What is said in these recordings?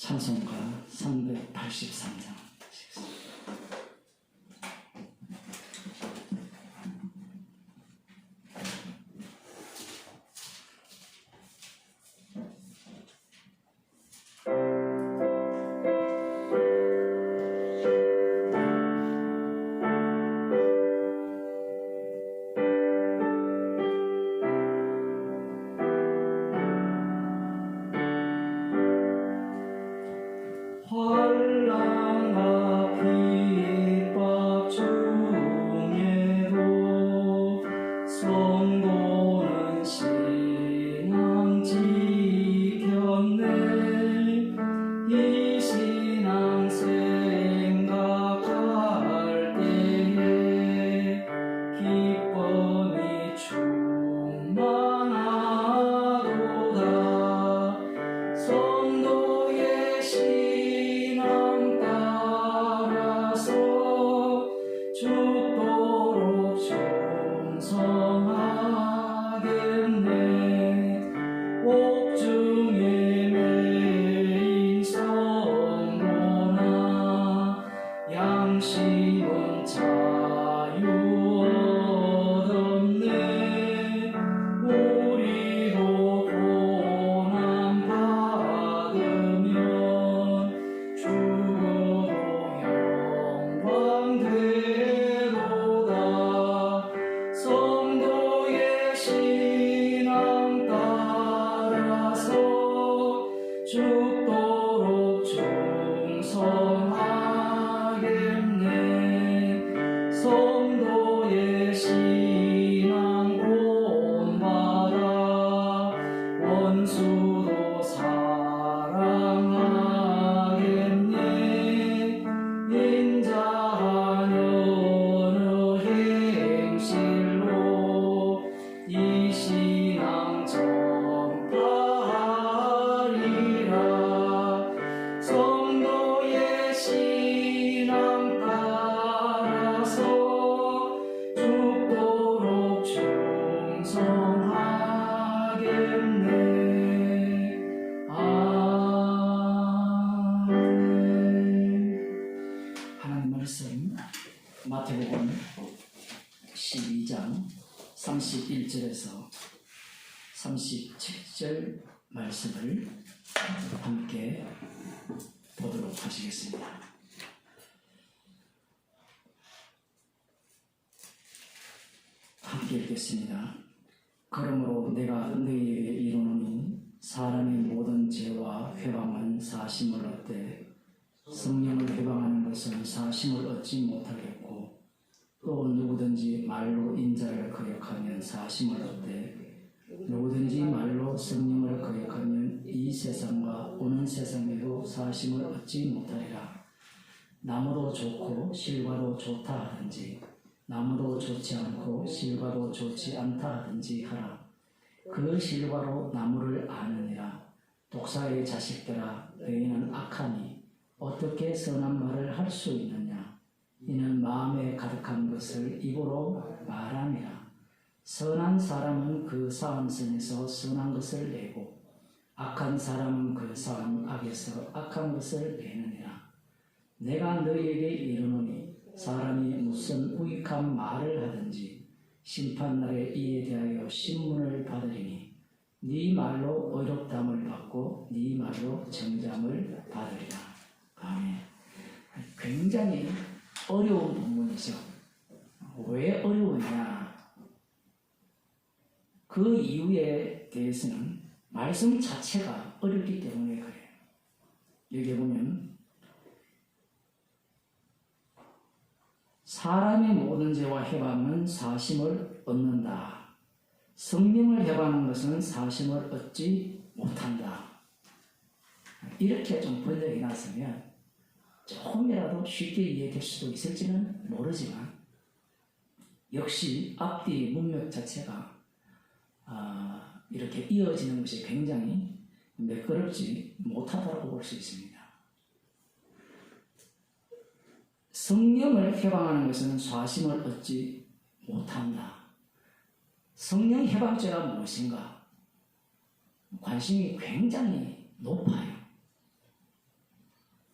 찬송가 383장. 죽도록 충성하겠네. 성도의 신앙 본받아 원수도 사랑하겠네. 인자한 여러 행실로 이 신앙 성도의 신앙 따라서 죽도록 충성하겠네. 아멘. 하나님 말씀 마태복음 12장 31절에서 37절 말씀을 함께 보도록 하시겠습니다. 함께 읽겠습니다. 그러므로 내가 너희에게 이르노니 사람의 모든 죄와 회방은 사심을 얻되 성령을 회방하는 것은 사심을 얻지 못하겠고 또 누구든지 말로 인자를 거역하면 사심을 얻되 누구든지 말로 성령을 거역하면 이 세상과 오는 세상에도 사심을 얻지 못하리라. 나무도 좋고 실과도 좋다 하든지 나무도 좋지 않고 실과도 좋지 않다 하든지 하라. 그 실과로 나무를 아느니라. 독사의 자식들아, 너희는 악하니 어떻게 선한 말을 할 수 있느냐. 이는 마음에 가득한 것을 입으로 말하니라. 선한 사람은 그 사함성에서 선한 것을 내고 악한 사람은 그 사함 악에서 악한 것을 내느니라. 내가 너희에게 이르노니 사람이 무슨 우익한 말을 하든지 심판날에 이에 대하여 신문을 받으리니 네 말로 의롭다함을 받고 네 말로 정죄함을 받으리라. 아멘. 굉장히 어려운 본문이죠. 왜 어려우냐? 그 이유에 대해서는 말씀 자체가 어렵기 때문에 그래요. 여기 보면 사람의 모든 죄와 회방은 사심을 얻는다. 성령을 회방하는 것은 사심을 얻지 못한다. 이렇게 좀 번역이 났으면 조금이라도 쉽게 이해될 수도 있을지는 모르지만 역시 앞뒤 문맥 자체가 이렇게 이어지는 것이 굉장히 매끄럽지 못하다고 볼 수 있습니다. 성령을 회방하는 것은 사심을 얻지 못한다. 성령 회방죄가 무엇인가? 관심이 굉장히 높아요.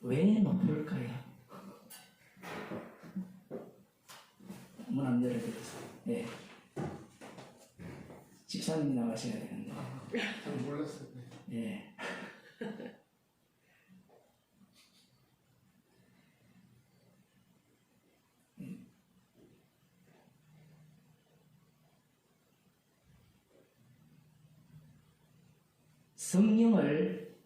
왜 높을까요? 문 안 열어드렸어요. 네. 집사님이 나가셔야 되는데. 잘 몰랐어요. 예. 성령을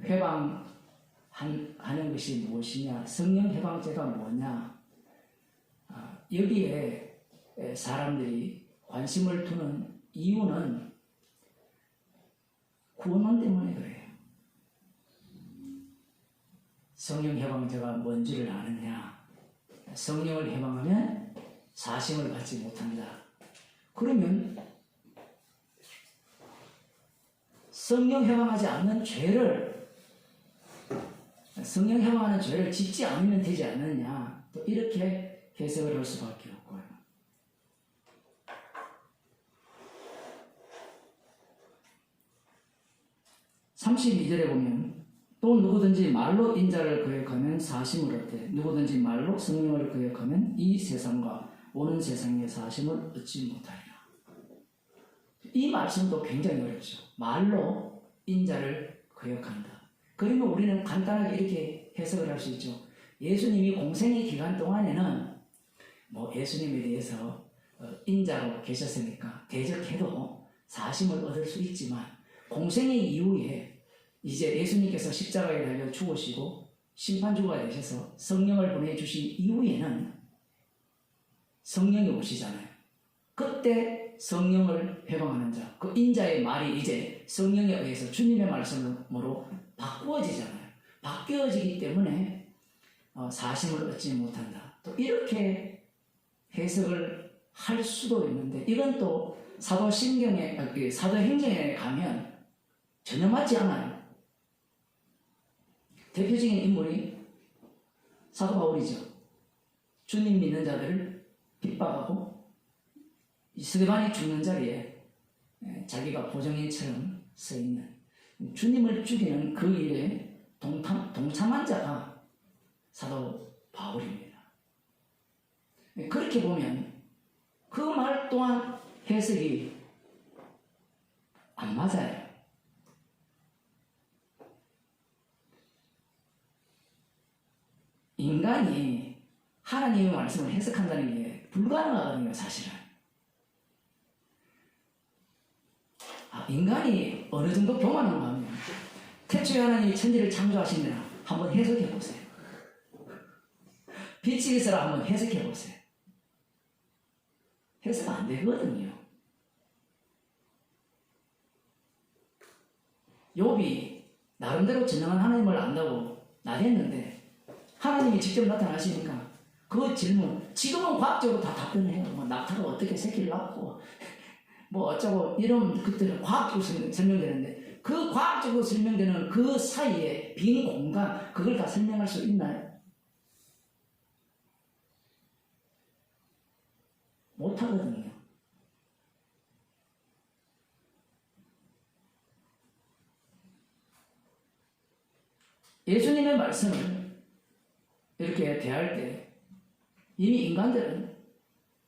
해방하는 것이 무엇이냐? 성령 해방제가 뭐냐? 여기에 사람들이 관심을 두는 이유는 구원론 때문에 그래요. 성령 해방제가 뭔지를 아느냐? 성령을 해방하면 사심을 받지 못한다. 그러면 성령 해방하지 않는 죄를, 성령 해방하는 죄를 짓지 않으면 되지 않느냐, 또 이렇게 해석을 할 수밖에 없고요. (32절에) 보면 또 누구든지 말로 인자를 거역하면 사심을 얻되 누구든지 말로 성령을 거역하면 이 세상과 오는 세상의 사심을 얻지 못하리라. 이 말씀도 굉장히 어렵죠. 말로 인자를 거역한다. 그러면 우리는 간단하게 이렇게 해석을 할 수 있죠. 예수님이 공생의 기간 동안에는 예수님에 대해서 인자로 계셨으니까 대적해도 사심을 얻을 수 있지만 공생의 이후에 이제 예수님께서 십자가에 달려 죽으시고 심판주가 되셔서 성령을 보내주신 이후에는 성령이 오시잖아요. 그때 성령을 해방하는 자, 그 인자의 말이 이제 성령에 의해서 주님의 말씀으로 바꾸어지잖아요. 바뀌어지기 때문에 사심을 얻지 못한다. 또 이렇게 해석을 할 수도 있는데 이건 또 사도행전에 가면 전혀 맞지 않아요. 대표적인 인물이 사도 바울이죠. 주님 믿는 자들을 핍박하고 스데반이 죽는 자리에 자기가 보정인처럼 서 있는, 주님을 죽이는 그 일에 동참한 자가 사도 바울입니다. 그렇게 보면 그 말 또한 해석이 안 맞아요. 인간이 하나님의 말씀을 해석한다는 게 불가능하거든요, 사실은. 인간이 어느 정도 교만한가 하면 태초에 하나님이 천지를 창조하시느라 한번 해석해 보세요. 빛이 있으라 한번 해석해 보세요. 해석 안 되거든요. 욥이 나름대로 전능한 하나님을 안다고 나댔는데 하나님이 직접 나타나시니까 그 질문, 지금은 과학적으로 다 답변을 해요. 낙타가 어떻게 새끼를 낳고 어쩌고 이런 것들은 과학적으로 설명되는데 그 과학적으로 설명되는 그 사이에 빈 공간, 그걸 다 설명할 수 있나요? 못하거든요. 예수님의 말씀을 이렇게 대할 때 이미 인간들은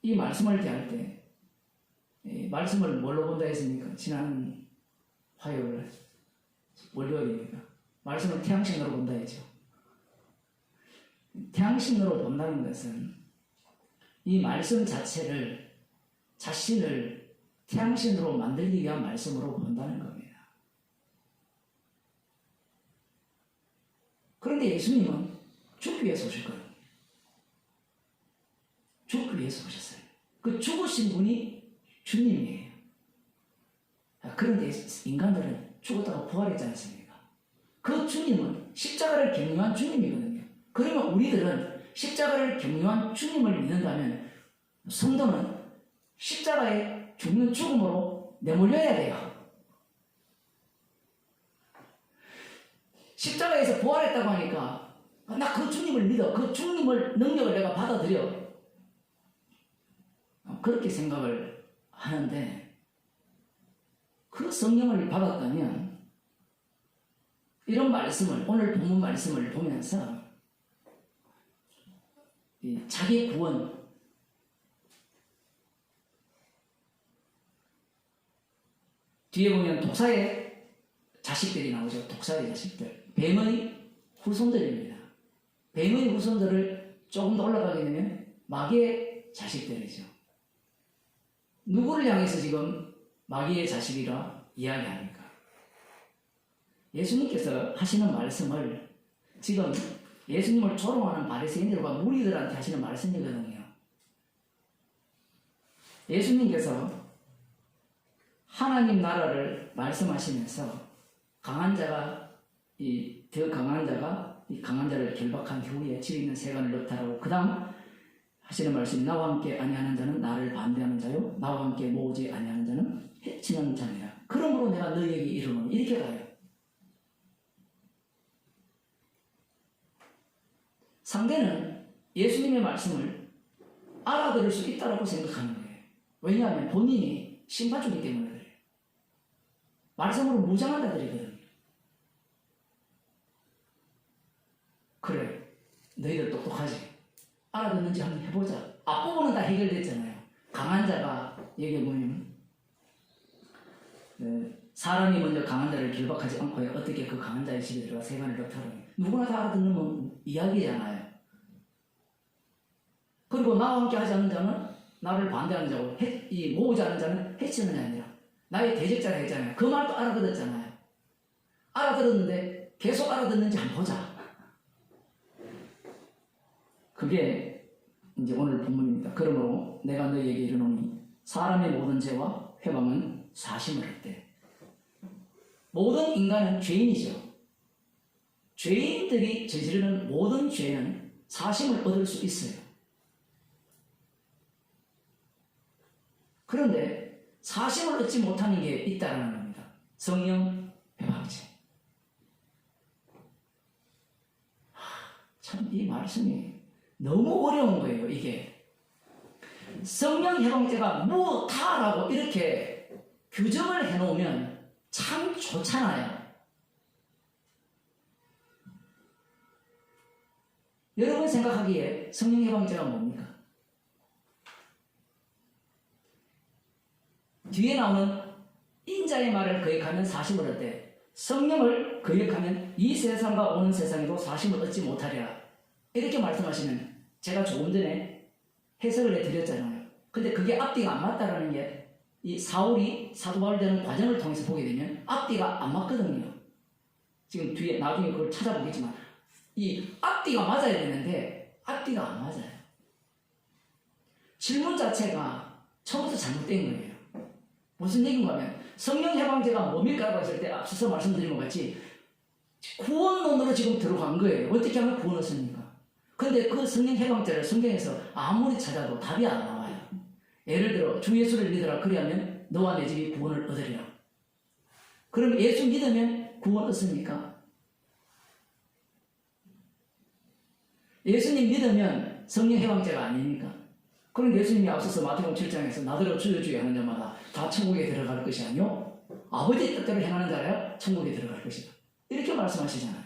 이 말씀을 대할 때 이 말씀을 뭘로 본다 했습니까? 지난 화요일, 월요일이니까 말씀을 태양신으로 본다 했죠. 태양신으로 본다는 것은 이 말씀 자신을 태양신으로 만들기 위한 말씀으로 본다는 겁니다. 그런데 예수님은 죽기 위해서 오셨거든요. 죽기 위해서 오셨어요. 그 죽으신 분이 주님이에요. 그런데 인간들은 죽었다가 부활했지 않습니까? 그 주님은 십자가를 경유한 주님이거든요. 그러면 우리들은 십자가를 경유한 주님을 믿는다면 성도는 십자가에 죽는 죽음으로 내몰려야 돼요. 십자가에서 부활했다고 하니까 나 그 주님을 믿어. 그 주님을 능력을 내가 받아들여. 그렇게 생각을 하는데 그 성령을 받았다면 이런 말씀을, 오늘 본문 말씀을 보면서 이 자기 구원, 뒤에 보면 독사의 자식들이 나오죠. 독사의 자식들. 뱀의 후손들입니다. 뱀의 후손들을 조금 더 올라가게 되면 마귀의 자식들이죠. 누구를 향해서 지금 마귀의 자식이라 이야기합니까? 예수님께서 하시는 말씀을 지금 예수님을 조롱하는 바리새인들과 무리들한테 하시는 말씀이거든요. 예수님께서 하나님 나라를 말씀하시면서 강한 자가 이 강한 자를 결박한 후에 집 있는 세간을 넣다라고 그다음 하시는 말씀이 나와 함께 아니하는 자는 나를 반대하는 자요 나와 함께 모으지 아니하는 자는 해치는 자니라. 그러므로 내가 너희에게 이르노니 이렇게 가요. 상대는 예수님의 말씀을 알아들을 수 있다고 생각하는 거예요. 왜냐하면 본인이 심판주기 때문에 그래요. 말씀으로 무장한 자들이거든요. 그래, 너희들 똑똑하지? 알아듣는지 한번 해보자. 앞부분은 다 해결됐잖아요. 강한 자가 여기 보면 사람이 먼저 강한 자를 결박하지 않고 어떻게 그 강한 자의 집에 들어가 세간을 넣다라니 누구나 다 알아듣는 이야기잖아요. 그리고 나와 함께 하지 않는 자는 나를 반대하는 자고 이 모으지 않는 자는 해치는 자가 아니라 나의 대적자라 했잖아요. 그 말도 알아들었잖아요. 알아들었는데 계속 알아듣는지 한번 보자. 그게 이제 오늘 본문입니다. 그러므로 내가 너희에게 이르노니 사람의 모든 죄와 회방은 사심을 할 때. 모든 인간은 죄인이죠. 죄인들이 저지르는 모든 죄는 사심을 얻을 수 있어요. 그런데 사심을 얻지 못하는 게 있다는 겁니다. 성령 회방죄. 참 이 말씀이 너무 어려운 거예요. 이게 성령 회방죄가 무다라고 이렇게 규정을 해놓으면 참 좋잖아요. 여러분 생각하기에 성령 회방죄가 뭡니까? 뒤에 나오는 인자의 말을 거역하면 사심을 얻되 성령을 거역하면 이 세상과 오는 세상에도 사심을 얻지 못하리라. 이렇게 말씀하시면 제가 조금 전에 해석을 해드렸잖아요. 근데 그게 앞뒤가 안 맞다라는 게 이 사울이 사도 바울 되는 과정을 통해서 보게 되면 앞뒤가 안 맞거든요. 지금 뒤에 나중에 그걸 찾아보겠지만 이 앞뒤가 맞아야 되는데 앞뒤가 안 맞아요. 질문 자체가 처음부터 잘못된 거예요. 무슨 얘기인가 하면 성령 해방죄가 뭡니까? 했을 때 앞서서 말씀드린 것 같이 구원론으로 지금 들어간 거예요. 어떻게 하면 구원을 씁니까? 근데 그 성령 해방죄를 성경에서 아무리 찾아도 답이 안 나와요. 예를 들어 주 예수를 믿으라 그리하면 너와 내 집이 구원을 얻으리라. 그럼 예수 믿으면 구원 얻습니까? 예수님 믿으면 성령 해방죄가 아닙니까? 그럼 예수님이 앞서서 마태복음 7장에서 나더러 주여 주여 하는 자마다 다 천국에 들어갈 것이 아니요 아버지의 뜻대로 행하는 자라야 천국에 들어갈 것이다. 이렇게 말씀하시잖아요.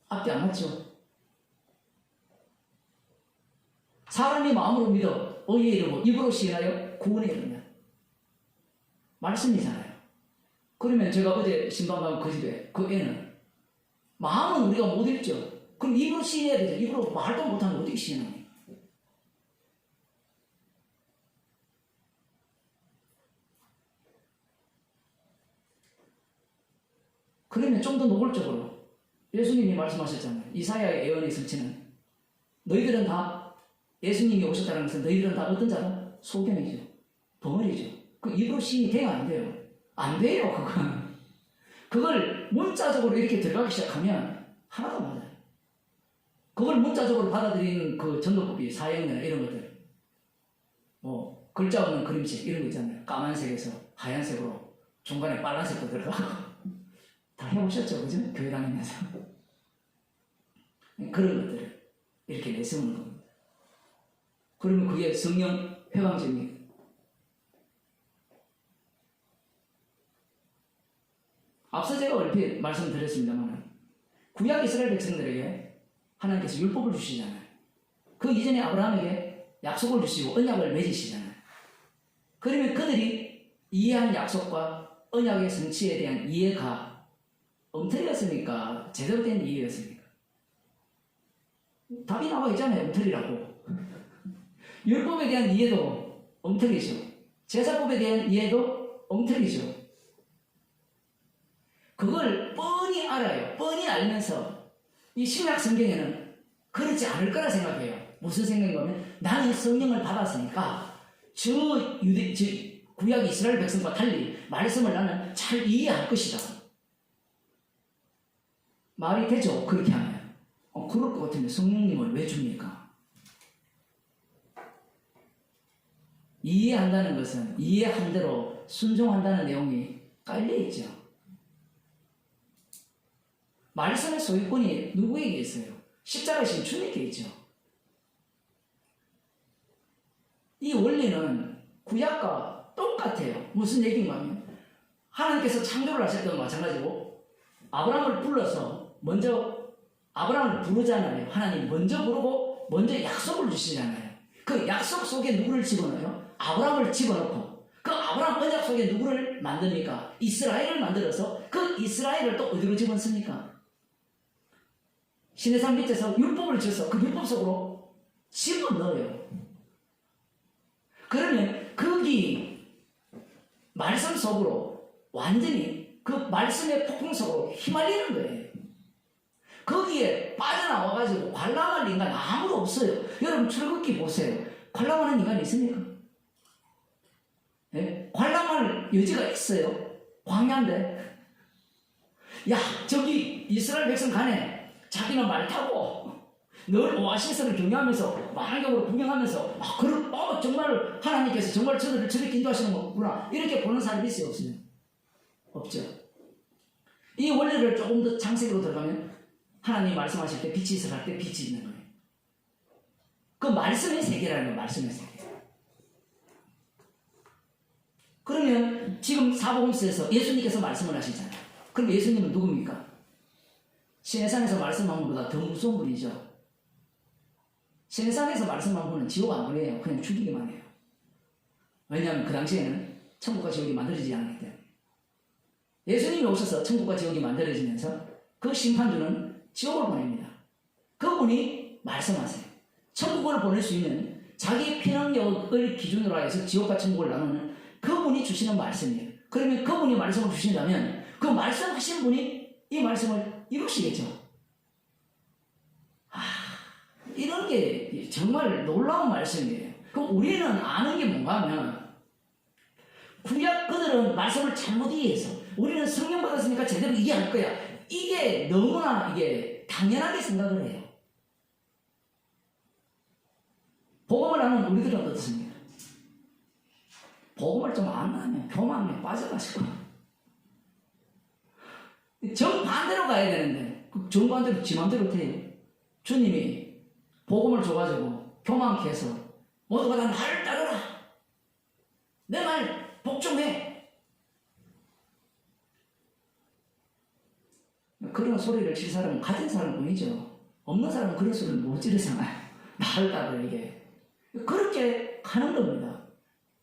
앞뒤 안 맞죠? 사람이 마음으로 믿어 의에 이르고 입으로 시인하여 구원에 이르냐. 말씀이잖아요. 그러면 제가 어제 신방간 그 집에 그 애는 마음은 우리가 못 읽죠. 그럼 입으로 시인해야 되죠. 입으로 말도 못하면 어떻게 시인하냐. 그러면 좀 더 노골적으로 예수님이 말씀하셨잖아요. 이사야의 예언의 설치는 너희들은 다 예수님이 오셨다는 것은 너희들은 다 어떤 자다? 소경이죠. 벙어리죠. 그 입으로 시인이 돼야 안 돼요. 안 돼요, 그건. 그걸 문자적으로 이렇게 들어가기 시작하면 하나도 맞아요. 그걸 문자적으로 받아들이는 그 전도법이 사형이나 이런 것들. 뭐, 글자 없는 그림책 이런 거 있잖아요. 까만색에서 하얀색으로 중간에 빨간색도 들어가고. 다 해보셨죠? 그죠? 교회 다니면서. 그런 것들을 이렇게 내세우는 겁니다. 그러면 그게 성령 회방죄입니다. 앞서 제가 얼핏 말씀드렸습니다만 구약 이스라엘 백성들에게 하나님께서 율법을 주시잖아요. 그 이전에 아브라함에게 약속을 주시고 언약을 맺으시잖아요. 그러면 그들이 이해한 약속과 언약의 성취에 대한 이해가 엉터리였습니까? 제대로 된 이해였습니까? 답이 나와 있잖아요. 엉터리라고. 율법에 대한 이해도 엉터리죠. 제사법에 대한 이해도 엉터리죠. 그걸 뻔히 알아요. 뻔히 알면서 이 신약 성경에는 그렇지 않을 거라 생각해요. 무슨 생각이냐면 나는 성령을 받았으니까 저 구약 이스라엘 백성과 달리 말씀을 나는 잘 이해할 것이다. 말이 되죠? 그렇게 하면. 그럴 것 같은데 성령님을 왜 줍니까? 이해한다는 것은 이해한 대로 순종한다는 내용이 깔려있죠. 말씀의 소유권이 누구에게 있어요? 십자가이신 주님께 있죠. 이 원리는 구약과 똑같아요. 무슨 얘기인가 하면 하나님께서 창조를 하실 때도 마찬가지고 아브라함을 불러서 먼저 아브라함을 부르잖아요. 하나님 먼저 부르고 먼저 약속을 주시잖아요. 그 약속 속에 누구를 집어넣어요? 아브라함을 집어넣고 그 아브라함 언약 속에 누구를 만듭니까? 이스라엘을 만들어서 그 이스라엘을 또 어디로 집어넣습니까? 시내산 밑에서 율법을 줘서 그 율법 속으로 집어넣어요. 그러면 거기 말씀 속으로 완전히 그 말씀의 폭풍 속으로 휘말리는 거예요. 거기에 빠져나와가지고 관람할 인간 아무도 없어요. 여러분 출애굽기 보세요. 관람하는 인간이 있습니까? 예? 관람할 여지가 있어요. 광야인데 야 저기 이스라엘 백성 가네. 자기는 말 타고 늘 오아시스를 경유하면서 만경으로 구경하면서 정말 하나님께서 정말 저들을 저렇게 인도하시는 거구나 이렇게 보는 사람이 있어요? 없어요? 없죠. 이 원리를 조금 더 장색으로 들어가면 하나님이 말씀하실 때 빛이 있을 때 빛이 있는 거예요. 그 말씀의 세계라는 거예요. 말씀의 세계. 그러면 지금 사복음서에서 예수님께서 말씀을 하시잖아요. 그럼 예수님은 누굽니까? 시내산에서 말씀한 분보다 더 무서운 분이죠. 시내산에서 말씀한 분은 지옥 안 보내요. 그냥 죽이기만 해요. 왜냐하면 그 당시에는 천국과 지옥이 만들어지지 않았기 때문에. 예수님이 오셔서 천국과 지옥이 만들어지면서 그 심판주는 지옥을 보냅니다. 그분이 말씀하세요. 천국을 보낼 수 있는 자기의 피능력을 기준으로 해서 지옥과 천국을 나누는 그분이 주시는 말씀이에요. 그러면 그분이 말씀을 주신다면 그 말씀하신 분이 이 말씀을 이루시겠죠. 이런 게 정말 놀라운 말씀이에요. 그럼 우리는 아는 게 뭔가 하면 구약 그들은 말씀을 잘못 이해해서 우리는 성령 받았으니까 제대로 이해할 거야. 이게 너무나 이게 당연하게 생각을 해요. 복음을 아는 우리들은 어떻습니까? 복음을 좀 안 하면 교만에 빠져가지고 정반대로 가야 되는데 정반대로 지 맘대로 돼요. 주님이 복음을 줘가지고 교만케 해서 모두가 다 나를 따르라. 내 말 복종해. 그런 소리를 칠 사람은 가진 사람뿐이죠. 없는 사람은 그런 소리를 못 지르잖아요. 나를 따르라 이게. 그렇게 하는 겁니다.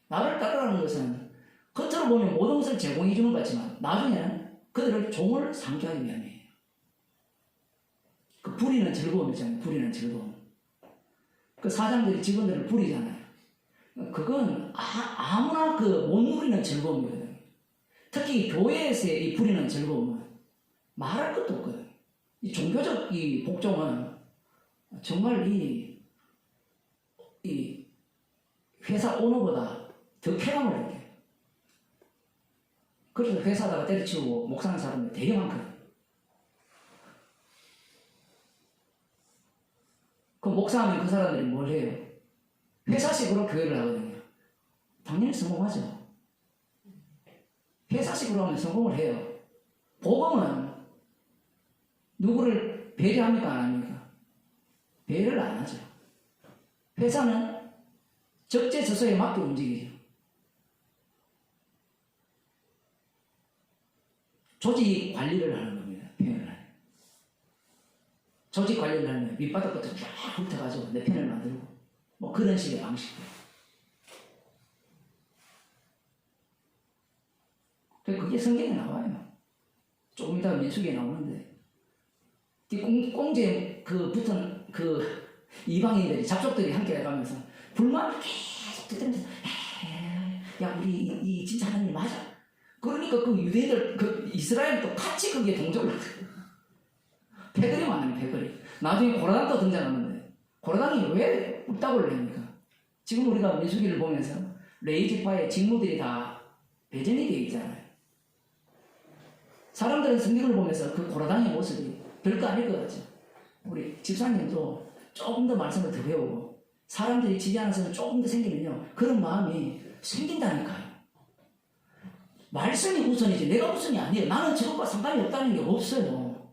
나를 따르라는 것은 겉으로 보면 모든 것을 제공해 주는 것 같지만 나중에는 그들을 종을 삼게 하기 위함이에요. 그 부리는 즐거움 있잖아요. 부리는 즐거움. 그 사장들이 직원들을 부리잖아요. 그건 아무나 못 누리는 즐거움이거든요. 특히 교회에서의 이 부리는 즐거움은 말할 것도 없거든요. 이 종교적 이 복종은 정말 이 회사 오너보다 더 쾌감을 느껴요. 그래서 회사다가 때려치우고 목사하는 사람들 되게 많거든요. 그 목사하면 그 사람들이 뭘 해요? 회사식으로 교회를 하거든요. 당연히 성공하죠. 회사식으로 하면 성공을 해요. 복음은 누구를 배려합니까? 안 합니까? 배려를 안 하죠. 회사는 적재적소에 맞게 움직이죠. 조직 관리를 하는 겁니다. 표현을 하는. 조직 관리를 하면 밑바닥부터 쫙 훑어가지고 내 편을 만들고 뭐 그런 식의 방식이에요. 그게 성경에 나와요. 조금 이따 민수기에 나오는데 꽁지에 붙은 이방인들이 잡족들이 함께 가면서 불만을 계속 들으면서 야 우리 이 진짜 하나님 맞아. 그러니까 그 유대인들 이스라엘도 같이 거기에 동조를 하고 패거리 많아요. 패거리. 나중에 고라당도 등장하는데 고라당이 왜 꿀따구를 냅니까? 지금 우리가 민수기를 보면서 레이지파의 직무들이 다 배정이 되어 있잖아요. 사람들은 성경을 보면서 그 고라당의 모습이 별거 아닐 것 같죠. 우리 집사님도 조금 더 말씀을 더 배우고 사람들이 지지하는 사람이 조금 더 생기면요 그런 마음이 생긴다니까요. 말씀이 우선이지 내가 우선이 아니에요. 나는 저것과 상관이 없다는 게 없어요.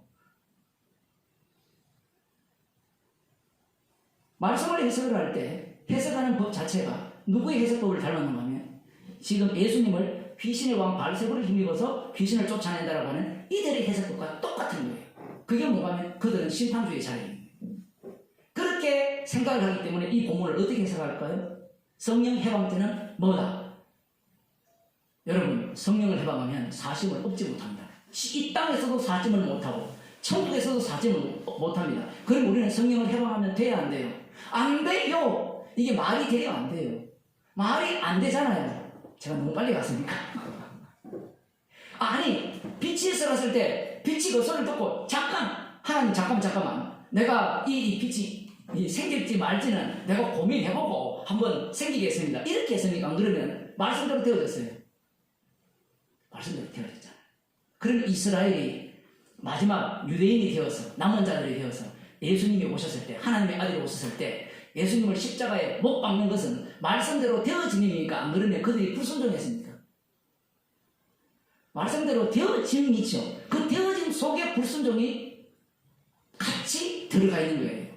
말씀을 해석을 할 때 해석하는 법 자체가 누구의 해석법을 닮았는가 하면 지금 예수님을 귀신의 왕 바알세불을 힘입어서 귀신을 쫓아낸다라고 하는 이들의 해석법과 똑같은 거예요. 그게 뭔가 하면 그들은 심판주의 자리입니다. 그렇게 생각을 하기 때문에 이 본문을 어떻게 해석할까요? 성령 해방죄는 뭐다? 여러분 성령을 해방하면 사심을 얻지 못합니다. 이 땅에서도 사심을 못하고 천국에서도 사심을 못합니다. 그럼 우리는 성령을 해방하면 돼야 안 돼요? 안 돼요. 이게 말이 돼요 안 돼요? 말이 안 되잖아요. 제가 너무 빨리 갔습니까? 아니 빛이 들었을 때 빛이 그 소리를 듣고 잠깐 하나님 잠깐만 내가 이 빛이 생길지 말지는 내가 고민해보고 한번 생기겠습니다. 이렇게 했습니까? 안 그러면 말씀대로 되어졌어요. 말씀대로 되어졌잖아요. 그러면 이스라엘이 마지막 유대인이 되어서 남은 자들이 되어서 예수님이 오셨을 때 하나님의 아들이 오셨을 때 예수님을 십자가에 못 박는 것은 말씀대로 되어짐입니까? 안 그러면 그들이 불순종했습니까? 말씀대로 되어짐이죠. 그 되어짐 속에 불순종이 같이 들어가 있는 거예요.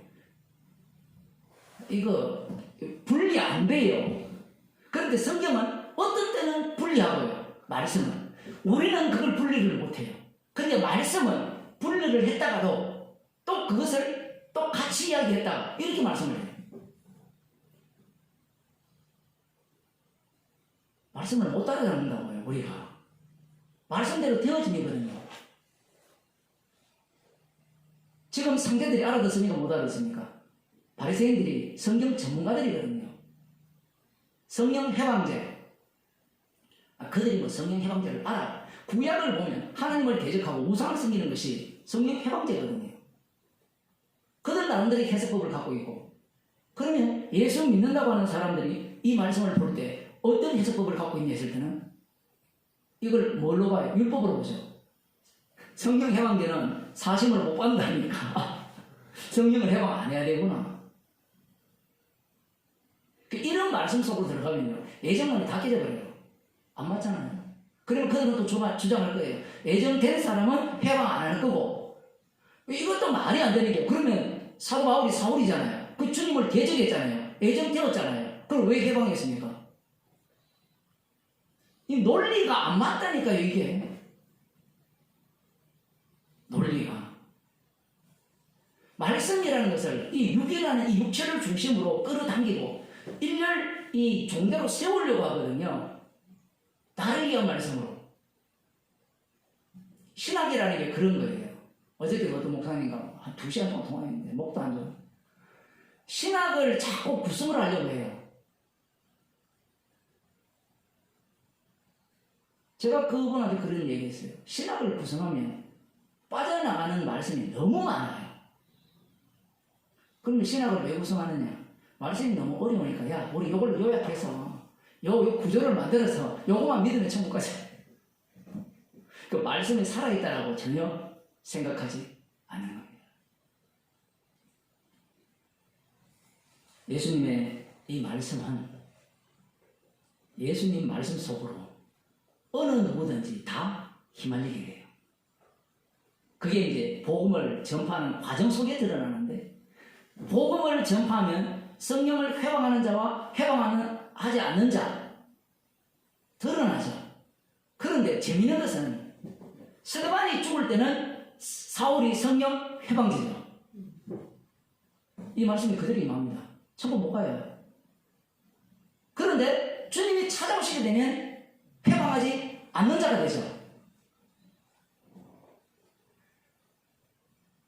이거 분리 안 돼요. 그런데 성경은 어떤 때는 분리하고요. 말씀은 우리는 그걸 분리를 못해요. 그런데 말씀은 분리를 했다가도 또 그것을 또 같이 이야기했다가 이렇게 말씀을 해요. 말씀을 못 따라잡는다고요. 우리가 말씀대로 되어짐이거든요. 지금 상대들이 알아듣습니까? 못 알아듣습니까? 바리새인들이 성경 전문가들이거든요. 성령 해방제. 그들이 뭐 성령 해방제를 알아. 구약을 보면 하나님을 대적하고 우상을 섬기는 것이 성령 해방제거든요. 그들 나름대로 해석법을 갖고 있고 그러면 예수 믿는다고 하는 사람들이 이 말씀을 볼 때 어떤 해석법을 갖고 있냐 했을 때는 이걸 뭘로 봐요? 율법으로 보죠. 성령 해방제는 사심을 못 받는다니까 성령을 해방 안 해야 되구나. 이런 말씀 속으로 들어가면요 예정론이 다 깨져버려요. 안 맞잖아요. 그러면 그들은 또 주장할 거예요. 예정된 사람은 해방 안 할 거고 이것도 말이 안 되는 게 그러면 사도 바울이 사울이잖아요. 그 주님을 대적했잖아요. 예정되었잖아요. 그걸 왜 해방했습니까? 이 논리가 안 맞다니까요. 이게 논리가 말씀이라는 것을 이 육이라는 이 육체를 중심으로 끌어당기고 일렬 이 종대로 세우려고 하거든요. 다르게 한 말씀으로 신학이라는 게 그런 거예요. 어저께 어떤 목사님과 한 2시간 동안 통화했는데 목도 안 줘요. 신학을 자꾸 구성을 하려고 해요. 제가 그분한테 그런 얘기 했어요. 신학을 구성하면 빠져나가는 말씀이 너무 많아요. 그러면 신학을 왜 구성하느냐? 말씀이 너무 어려우니까 야 우리 요걸 요약해서 요 구조를 만들어서 요거만 믿으면 천국 가자. 그 말씀이 살아있다라고 전혀 생각하지 않는 겁니다. 예수님의 이 말씀은 예수님 말씀 속으로 어느 누구든지 다 휘말리게 돼요. 그게 이제 복음을 전파하는 과정 속에 드러나는데 복음을 전파하면 성령을 회방하는 자와 하지 않는 자 드러나죠. 그런데 재미있는 것은 스데반이 죽을 때는 사울이 성령 회방지죠. 이 말씀이 그대로 임합니다. 천국 못 가요. 그런데 주님이 찾아오시게 되면 회방하지 않는 자가 되죠.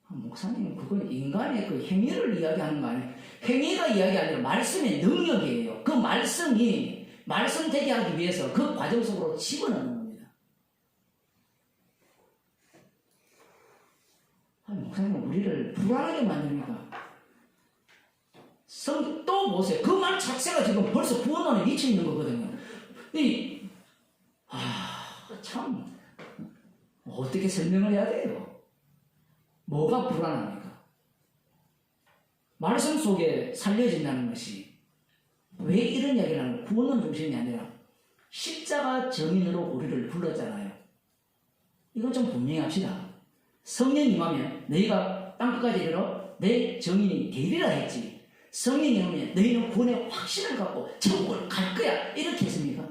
목사님, 그건 인간의 그 행위를 이야기하는 거 아니에요. 행위가 이야기 아니라 말씀의 능력이에요. 그 말씀이 말씀되게 하기 위해서 그 과정 속으로 집어넣는 겁니다. 아니, 목사님, 우리를 불안하게 만듭니까? 또 보세요. 그 말 자체가 지금 벌써 구원론에 미쳐 있는 거거든요. 참, 어떻게 설명을 해야 돼요? 뭐가 불안합니까? 말씀 속에 살려진다는 것이 왜 이런 이야기를 하는 거예요? 구원론 중심이 아니라 십자가 정인으로 우리를 불렀잖아요. 이건 좀 분명히 합시다. 성령이 임하면 너희가 땅끝까지 이르러 내 정인이 되리라 했지. 성령이 오면 너희는 구원의 확신을 갖고 천국을 갈 거야. 이렇게 했습니까?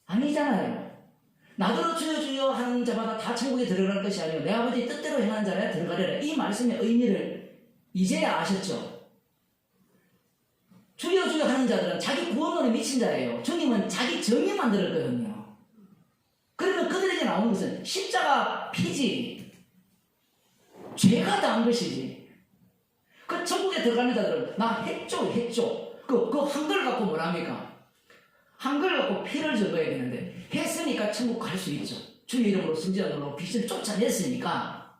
아니잖아요. 나더러 주여 주여 하는 자마다 다 천국에 들어갈 것이 아니고 내 아버지 뜻대로 행하는 자라야 들어가리라. 이 말씀의 의미를 이제야 아셨죠? 주여 주여 하는 자들은 자기 구원론에 미친 자예요. 주님은 자기 정의 만들었거든요. 그러면 그들에게 나오는 것은 십자가 피지, 죄가 당한 것이지. 그 천국에 들어가는 자들은 나 했죠. 그 한글 갖고 뭐랍니까? 한글 갖고 피를 적어야 되는데 했으니까 천국 갈 수 있죠. 주의 이름으로 승진을 누르고 빛을 쫓아냈으니까.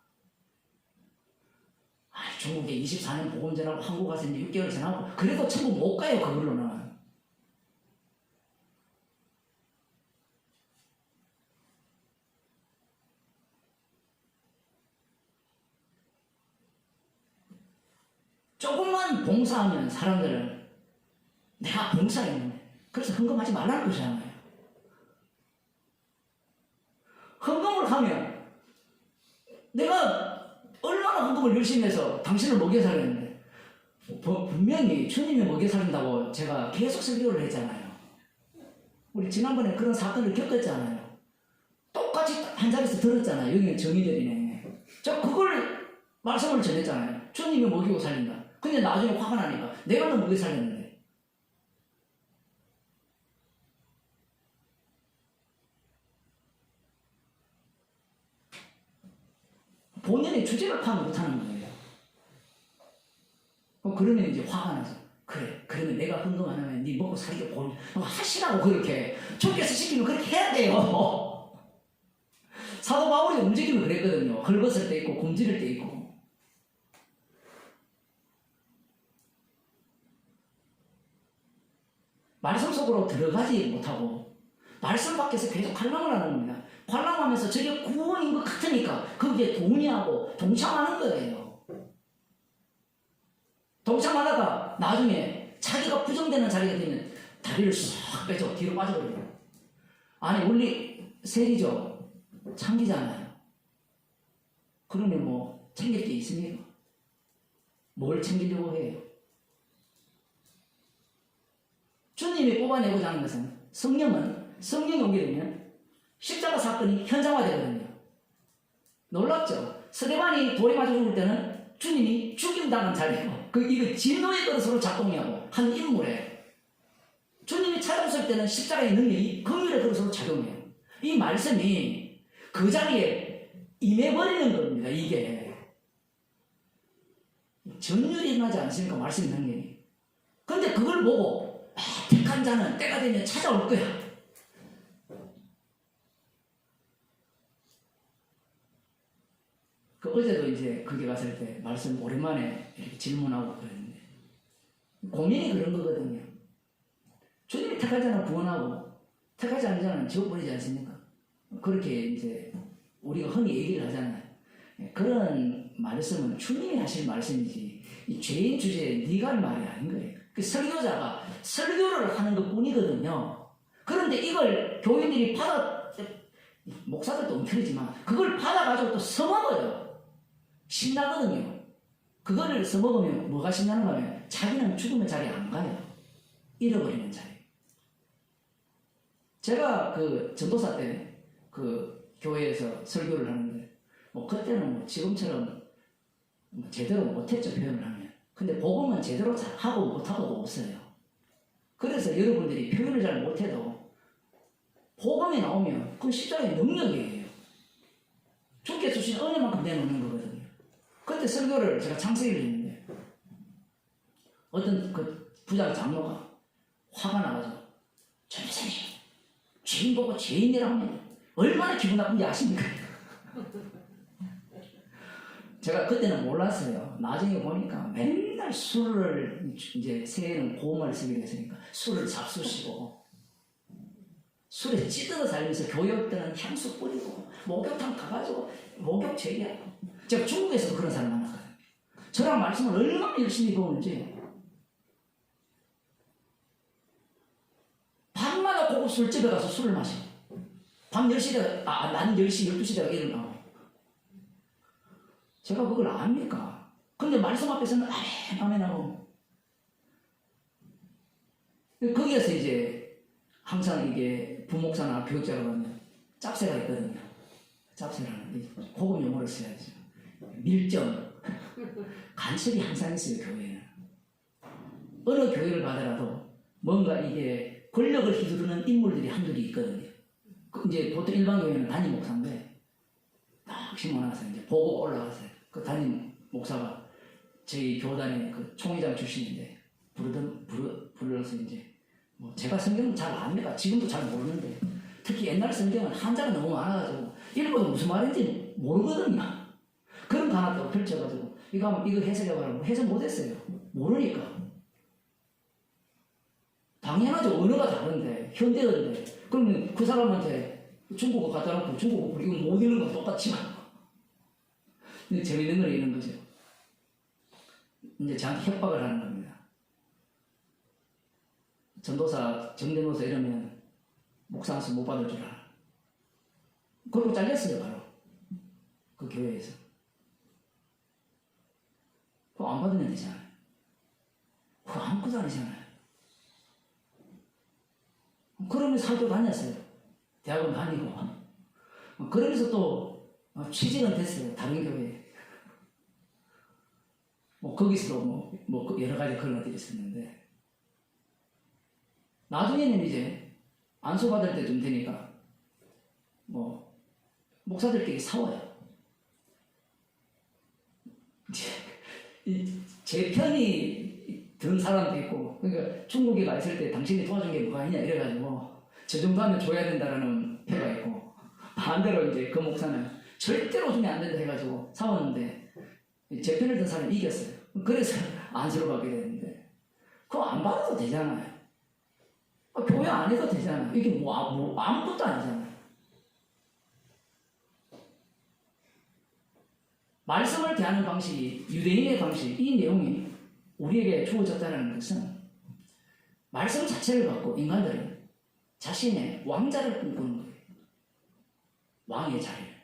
중국에 24년 복음 전하고 한국 가서 이제 6개월 전하고 그래도 천국 못 가요. 그걸로는. 조금만 봉사하면 사람들은 내가 봉사했는데 그래서 헌금하지 말라는 것이잖아요. 헌금을 하면 내가 얼마나 헌금을 열심히 해서 당신을 먹여 살렸는데 분명히 주님이 먹여 살린다고 제가 계속 설교를 했잖아요. 우리 지난번에 그런 사건을 겪었잖아요. 똑같이 한 자리에서 들었잖아요. 여기는 정의들이네. 저 그걸 말씀을 전했잖아요. 주님이 먹이고 살린다. 근데 나중에 화가 나니까 내가 너 먹여 살렸는데. 본인의 주제를 파악 못하는 거예요. 그러면 이제 화가 나서 그래 그러면 내가 헌금 안 하면 네 먹고 살게 하시라고 그렇게 주께서 시키면 그렇게 해야 돼요. 사도 바울이 움직이면 그랬거든요. 긁었을 때 있고 굶주릴 때 있고. 말씀 속으로 들어가지 못하고 말씀 밖에서 계속 관람을 하는 겁니다. 관람하면서 저게 구원인 것 같으니까 거기에 동의하고 동참하는 거예요. 동참하다가 나중에 자기가 부정되는 자리가 되면 다리를 쏙 빼죠. 뒤로 빠져버려요. 아니 원리 세리죠. 창기잖아요. 그러면 뭐 챙길 게 있습니까? 뭘 챙기려고 해요? 주님이 뽑아내고자 하는 것은 성령이 오게 되면 십자가 사건이 현장화되거든요. 놀랍죠? 스데반이 돌에 맞아 죽을 때는 주님이 죽임당한 자리고 이거 진노의 그릇으로 작동하고 한 인물에 주님이 찾아오실 때는 십자가의 능력이 긍휼의 그릇으로 작용해요. 이 말씀이 그 자리에 임해버리는 겁니다. 이게 전율이 일어나지 않습니까? 말씀의 능력이. 근데 그걸 보고 택한 자는 때가 되면 찾아올 거야. 어제도 이제 거기 갔을 때 말씀 오랜만에 이렇게 질문하고 그랬는데 고민이 그런 거거든요. 주님이 택할 자는 구원하고 택하지 않은 자는 지워버리지 않습니까? 그렇게 이제 우리가 흔히 얘기를 하잖아요. 그런 말씀은 주님이 하실 말씀이지 이 죄인 주제에 네가 할 말이 아닌 거예요. 그 설교자가 설교를 하는 것 뿐이거든요. 그런데 이걸 교인들이 목사들도 엉터리지만 그걸 받아가지고 또 써먹어요. 신나거든요. 그거를 써먹으면 뭐가 신나는가 하면 자기는 죽으면 자리에 안 가요. 잃어버리는 자리. 제가 그 전도사 때 그 교회에서 설교를 하는데 뭐 그때는 뭐 지금처럼 뭐 제대로 못했죠, 표현을 하면. 근데 복음은 제대로 하고 못하고도 없어요. 그래서 여러분들이 표현을 잘 못해도 복음이 나오면 그건 십자가의 능력이에요. 주께 주신 은혜만큼 내놓는 거거든요. 그때 설교를 제가 창세기를 했는데 어떤 그 부자 장로가 화가 나가지고 전도사님 죄인 보고 죄인이라고 하면 얼마나 기분 나쁜지 아십니까? 제가 그때는 몰랐어요. 나중에 보니까 맨날 술을 이제 새해는 고음을 쓰게 됐으니까 술을 잡수시고 술에 찌들어 살면서 교회 때는 향수 뿌리고 목욕탕 가가지고 목욕 제기하고 제가 중국에서 그런 사람 만났거든요. 저랑 말씀을 얼마나 열심히 배우는지 밤마다 고급 술집에 가서 술을 마시고 밤 10시에 나는 10시 12시에 일어나고 제가 그걸 압니까? 근데 말씀 앞에서는 아멘 하고 거기에서 이제 항상 이게 부목사나 교육자라고 하면 짭새가 있거든요. 짭새라는 고급 용어를 써야죠. 밀정 간첩이 항상 있어요. 교회에는 어느 교회를 가더라도 뭔가 이게 권력을 휘두르는 인물들이 한둘이 있거든요. 이제 보통 일반 교회는 담임 목사인데 딱 신문나서 이제 보고 올라가서요. 그 담임 목사가 저희 교단의 그 총회장 출신인데 불러서 이제 뭐 제가 성경 잘 압니다. 지금도 잘 모르는데 특히 옛날 성경은 한자가 너무 많아가지고 읽어도 무슨 말인지 모르거든요. 그런 거 하나 또 펼쳐가지고 이거 해석해보라고 해석 못했어요. 모르니까. 당연하죠. 언어가 다른데 현대어인데 그러면 그 사람한테 중국어 갖다 놓고 중국어 이거 못 읽는 건 똑같지만 근데 재밌는 건 이런 거죠. 이제 저한테 협박을 하는 겁니다. 전도사, 정대노사 이러면 목사 한수 못 받을 줄 알아. 그러고 잘렸어요, 바로. 그 교회에서. 그거 안 받으면 되잖아요. 그거 아무것도 아니잖아요. 그러면서 학교 다녔어요. 대학원 다니고. 그러면서 또 취직은 됐어요. 다른 교회에. 뭐 거기서도 뭐 여러 가지 그런 것들이 있었는데 나중에는 이제 안수 받을 때쯤 되니까 뭐 목사들끼리 싸워요. 제 편이 든 사람도 있고 그러니까 중국에 가 있을 때 당신이 도와준 게 뭐가 있냐 이래가지고 저 정도 하면 줘야 된다라는 패가 있고 반대로 이제 그 목사는 절대로 주면 안 된다 해가지고 싸웠는데 제 편을 든 사람이 이겼어요. 그래서 안수를 받게 되는데 그거 안 받아도 되잖아요. 교회 안 해도 되잖아요. 이게 뭐 아무것도 아니잖아요. 말씀을 대하는 방식이 유대인의 방식, 이 내용이 우리에게 주어졌다는 것은 말씀 자체를 갖고 인간들은 자신의 왕자를 꿈꾸는 거예요. 왕의 자리를.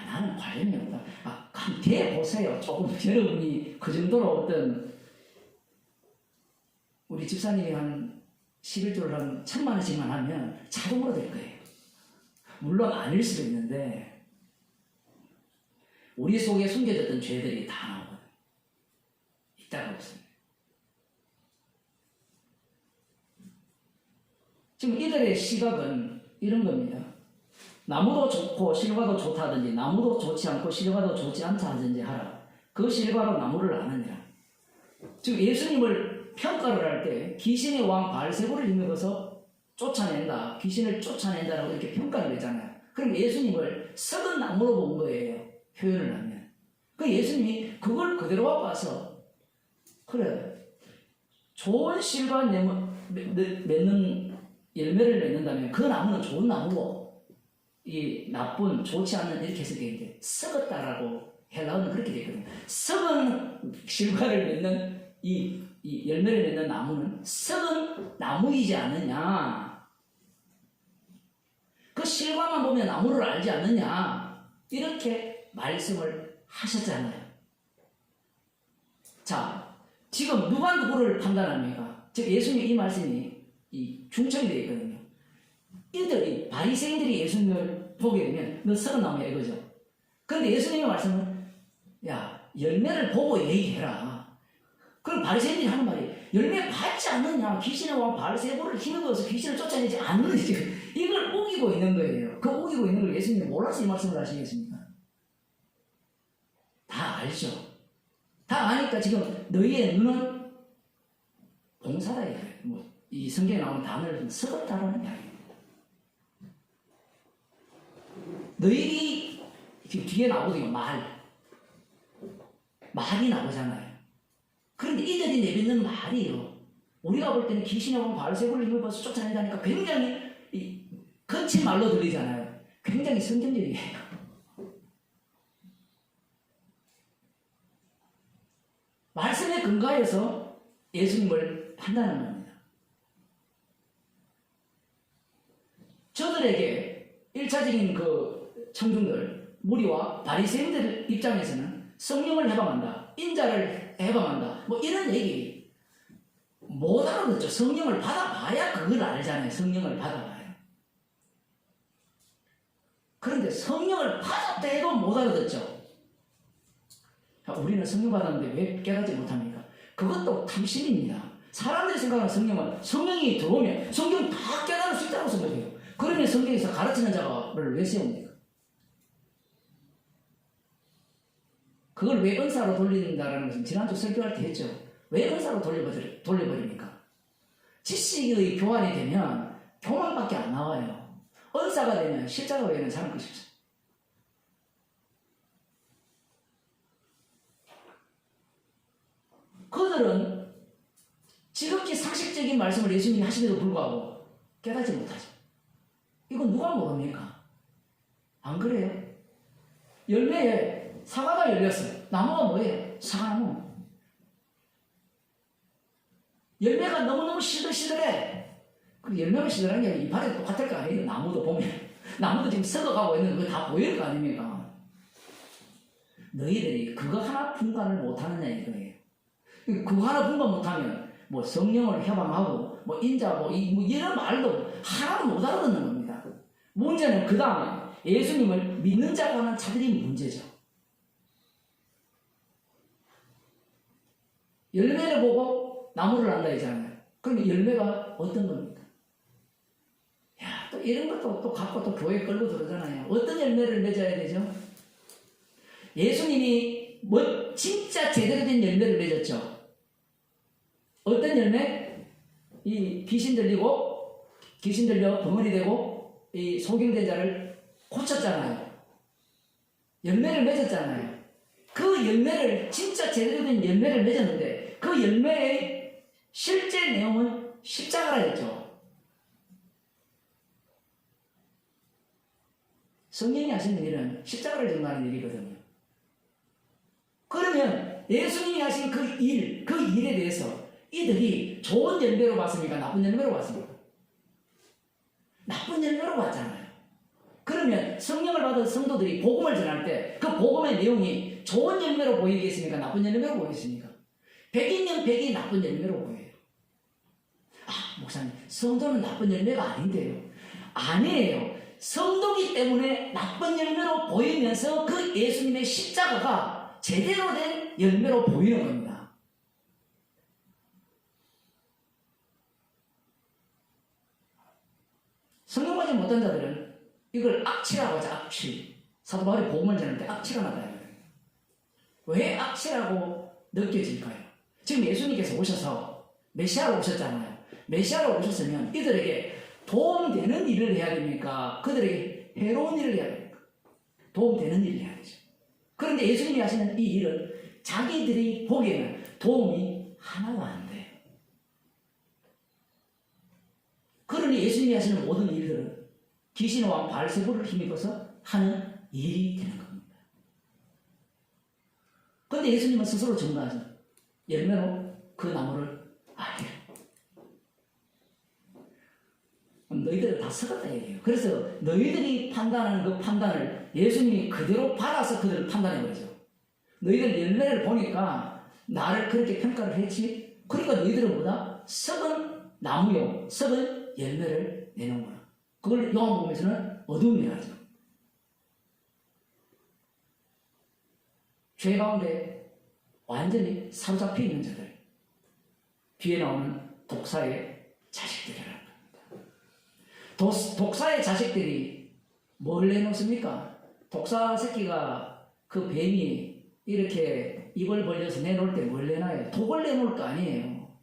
나는 관련이 없다. 대보세요. 조금 여러분이 그 정도로 어떤 우리 집사님이 한 11조를 한 1,000만 원씩만 하면 자동으로 될 거예요. 물론 아닐 수도 있는데 우리 속에 숨겨졌던 죄들이 다 나오거든요. 있다가 없습니다. 지금 이들의 시각은 이런 겁니다. 나무도 좋고 실과도 좋다 하든지 나무도 좋지 않고 실과도 좋지 않다 하든지 하라. 그 실과로 나무를 아느니라. 지금 예수님을 평가를 할 때 귀신의 왕 바알세불을 힘입어서 쫓아낸다. 귀신을 쫓아낸다라고 이렇게 평가를 했잖아요. 그럼 예수님을 썩은 나무로 본 거예요. 표현을 하면. 그 예수님이 그걸 그대로 갖고 와서 그래 좋은 실과 맺는 열매를 맺는다면 그 나무는 좋은 나무고 이 나쁜 좋지 않은 이렇게 해서 되는데 썩었다라고 헬라어는 그렇게 되어 있거든요. 썩은 실과를 맺는 이 열매를 맺는 나무는 썩은 나무이지 않느냐. 그 실과만 보면 나무를 알지 않느냐. 이렇게 말씀을 하셨잖아요. 자, 지금 누가 누구를 판단합니까? 즉 예수님 이 말씀이 중첩이 되어 있거든요. 이들이 바리새인들이 예수님을 보게 되면 너 썩은 나무야 이거죠. 그런데 예수님의 말씀은 야 열매를 보고 얘기해라. 그럼 바리새인들이 하는 말이 열매 받지 않느냐 귀신의 왕 바리새고를 힘입어서 귀신을 쫓아내지 않느냐 지금 이걸 우기고 있는 거예요. 그 우기고 있는 걸 예수님이 몰라서 이 말씀을 하시겠습니까? 다 알죠. 다 아니까 지금 너희의 눈은 봉사다 이거예요. 이 성경에 나오는 단어를 썩었다라는 이야기입니다. 너희들이 지금 뒤에 나오거든요. 말이 나오잖아요. 그런데 이들이 내뱉는 말이요. 우리가 볼 때는 귀신의 왕 바알세불을 힘을 봐서 쫓아낸다니까 굉장히 거친 말로 들리잖아요. 굉장히 성경적이에요. 말씀에 근거해서 예수님을 판단하는 겁니다. 저들에게 1차적인 그 청중들, 무리와 바리새인들 입장에서는 성령을 해방한다, 인자를 해방한다, 뭐 이런 얘기 못 알아듣죠. 성령을 받아봐야 그걸 알잖아요. 성령을 받아봐요. 그런데 성령을 받았다 해도 못 알아듣죠. 우리는 성령 받았는데 왜 깨닫지 못합니까? 그것도 탐심입니다. 사람들이 생각하는 성령은 성령이 들어오면 성경 다 깨달을 수 있다고 생각해요. 그러면 성경에서 가르치는 자를 왜 세웁니까? 그걸 왜 은사로 돌린다는 것은 지난주 설교할 때 했죠. 왜 은사로 돌려버립니까? 지식의 교환이 되면 교만밖에 안 나와요. 은사가 되면 십자가 외에는 잘할 것이 없어요. 그들은 지극히 상식적인 말씀을 예수님이 하시는데도 불구하고 깨닫지 못하죠. 이건 누가 모릅니까? 안 그래요? 열매에 사과가 열렸어요. 나무가 뭐예요? 사과나무. 열매가 너무너무 시들시들해. 그 열매가 시들한 게 이파리도 똑같을 거 아니에요? 나무도 보면. 나무도 지금 썩어가고 있는데 그거 다 보일 거 아닙니까? 너희들이 그거 하나 분간을 못하느냐 이거예요. 그거 하나 분간 못하면 뭐 성령을 해방하고 뭐 인자 뭐 이런 말도 하나도 못 알아듣는 겁니다. 문제는 그 다음에 예수님을 믿는 자와는 차별이 문제죠. 열매를 보고 나무를 안다 했잖아요. 그럼 열매가 어떤 겁니까? 야, 또 이런 것도 또 갖고 또 교회 끌고 들어오잖아요. 어떤 열매를 맺어야 되죠? 예수님이 뭐 진짜 제대로 된 열매를 맺었죠. 어떤 열매? 이 귀신 들려 벙어리 되고 이 소경된 자를 고쳤잖아요. 열매를 맺었잖아요. 그 열매를 진짜 제대로 된 열매를 맺었는데 그 열매의 실제 내용은 십자가라 했죠. 성경이 하시는 일은 십자가를 전하는 일이거든요. 그러면 예수님이 하신 그 일에 대해서 이들이 좋은 열매로 봤습니까? 나쁜 열매로 봤습니까? 나쁜 열매로 봤잖아요. 그러면 성령을 받은 성도들이 복음을 전할 때 그 복음의 내용이 좋은 열매로 보이겠습니까? 나쁜 열매로 보이겠습니까? 100이면 100이 나쁜 열매로 보여요. 아, 목사님, 성도는 나쁜 열매가 아닌데요. 아니에요. 성도기 때문에 나쁜 열매로 보이면서 그 예수님의 십자가가 제대로 된 열매로 보이는 겁니다. 성령 받지 못한 자들은 이걸 악취라고 하죠. 악취. 사도 바울이 복음을 전할 때 악취가 나다. 왜 악취라고 느껴질까요? 지금 예수님께서 오셔서 메시아로 오셨잖아요. 메시아로 오셨으면 이들에게 도움되는 일을 해야 됩니까? 그들에게 해로운 일을 해야 됩니까? 도움되는 일을 해야 되죠. 그런데 예수님이 하시는 이 일은 자기들이 보기에는 도움이 하나도 안 돼요. 그러니 예수님이 하시는 모든 일들은 귀신의 왕 바알세불을 힘입어서 하는 일이 되는 겁니다. 그런데 예수님은 스스로 증거하죠. 열매로 그 나무를 알리라. 너희들은 다 썩었다 얘기해요. 그래서 너희들이 판단하는 그 판단을 예수님이 그대로 받아서 그들을 판단해버리죠. 너희들 열매를 보니까 나를 그렇게 평가를 했지. 그러니까 너희들은 뭐다? 썩은 나무요, 썩은 열매를 내는구나. 그걸 요한복음에서는 어둠이라 하죠. 죄 가운데 완전히 사로잡혀 있는 자들, 뒤에 나오는 독사의 자식들이라는 겁니다. 독사의 자식들이 뭘 내놓습니까? 독사 새끼가 그 뱀이 이렇게 입을 벌려서 내놓을 때 뭘 내놔요? 독을 내놓을 거 아니에요.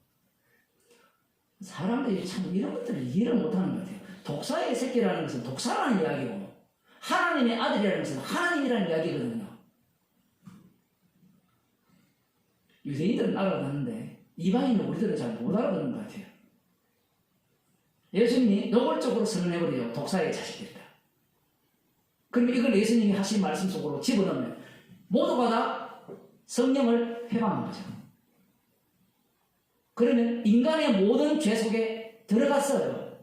사람들이 참 이런 것들을 이해를 못하는 것 같아요. 독사의 새끼라는 것은 독사라는 이야기고, 하나님의 아들이라는 것은 하나님이라는 이야기거든요. 유대인들은 알아듣는데 이방인은 우리들은 잘 못 알아듣는 것 같아요. 예수님이 노골적으로 선언해버려요. 독사의 자식들이다. 그럼 이걸 예수님이 하신 말씀 속으로 집어넣으면 모두가 다 성령을 회방한 거죠. 그러면 인간의 모든 죄 속에 들어갔어요.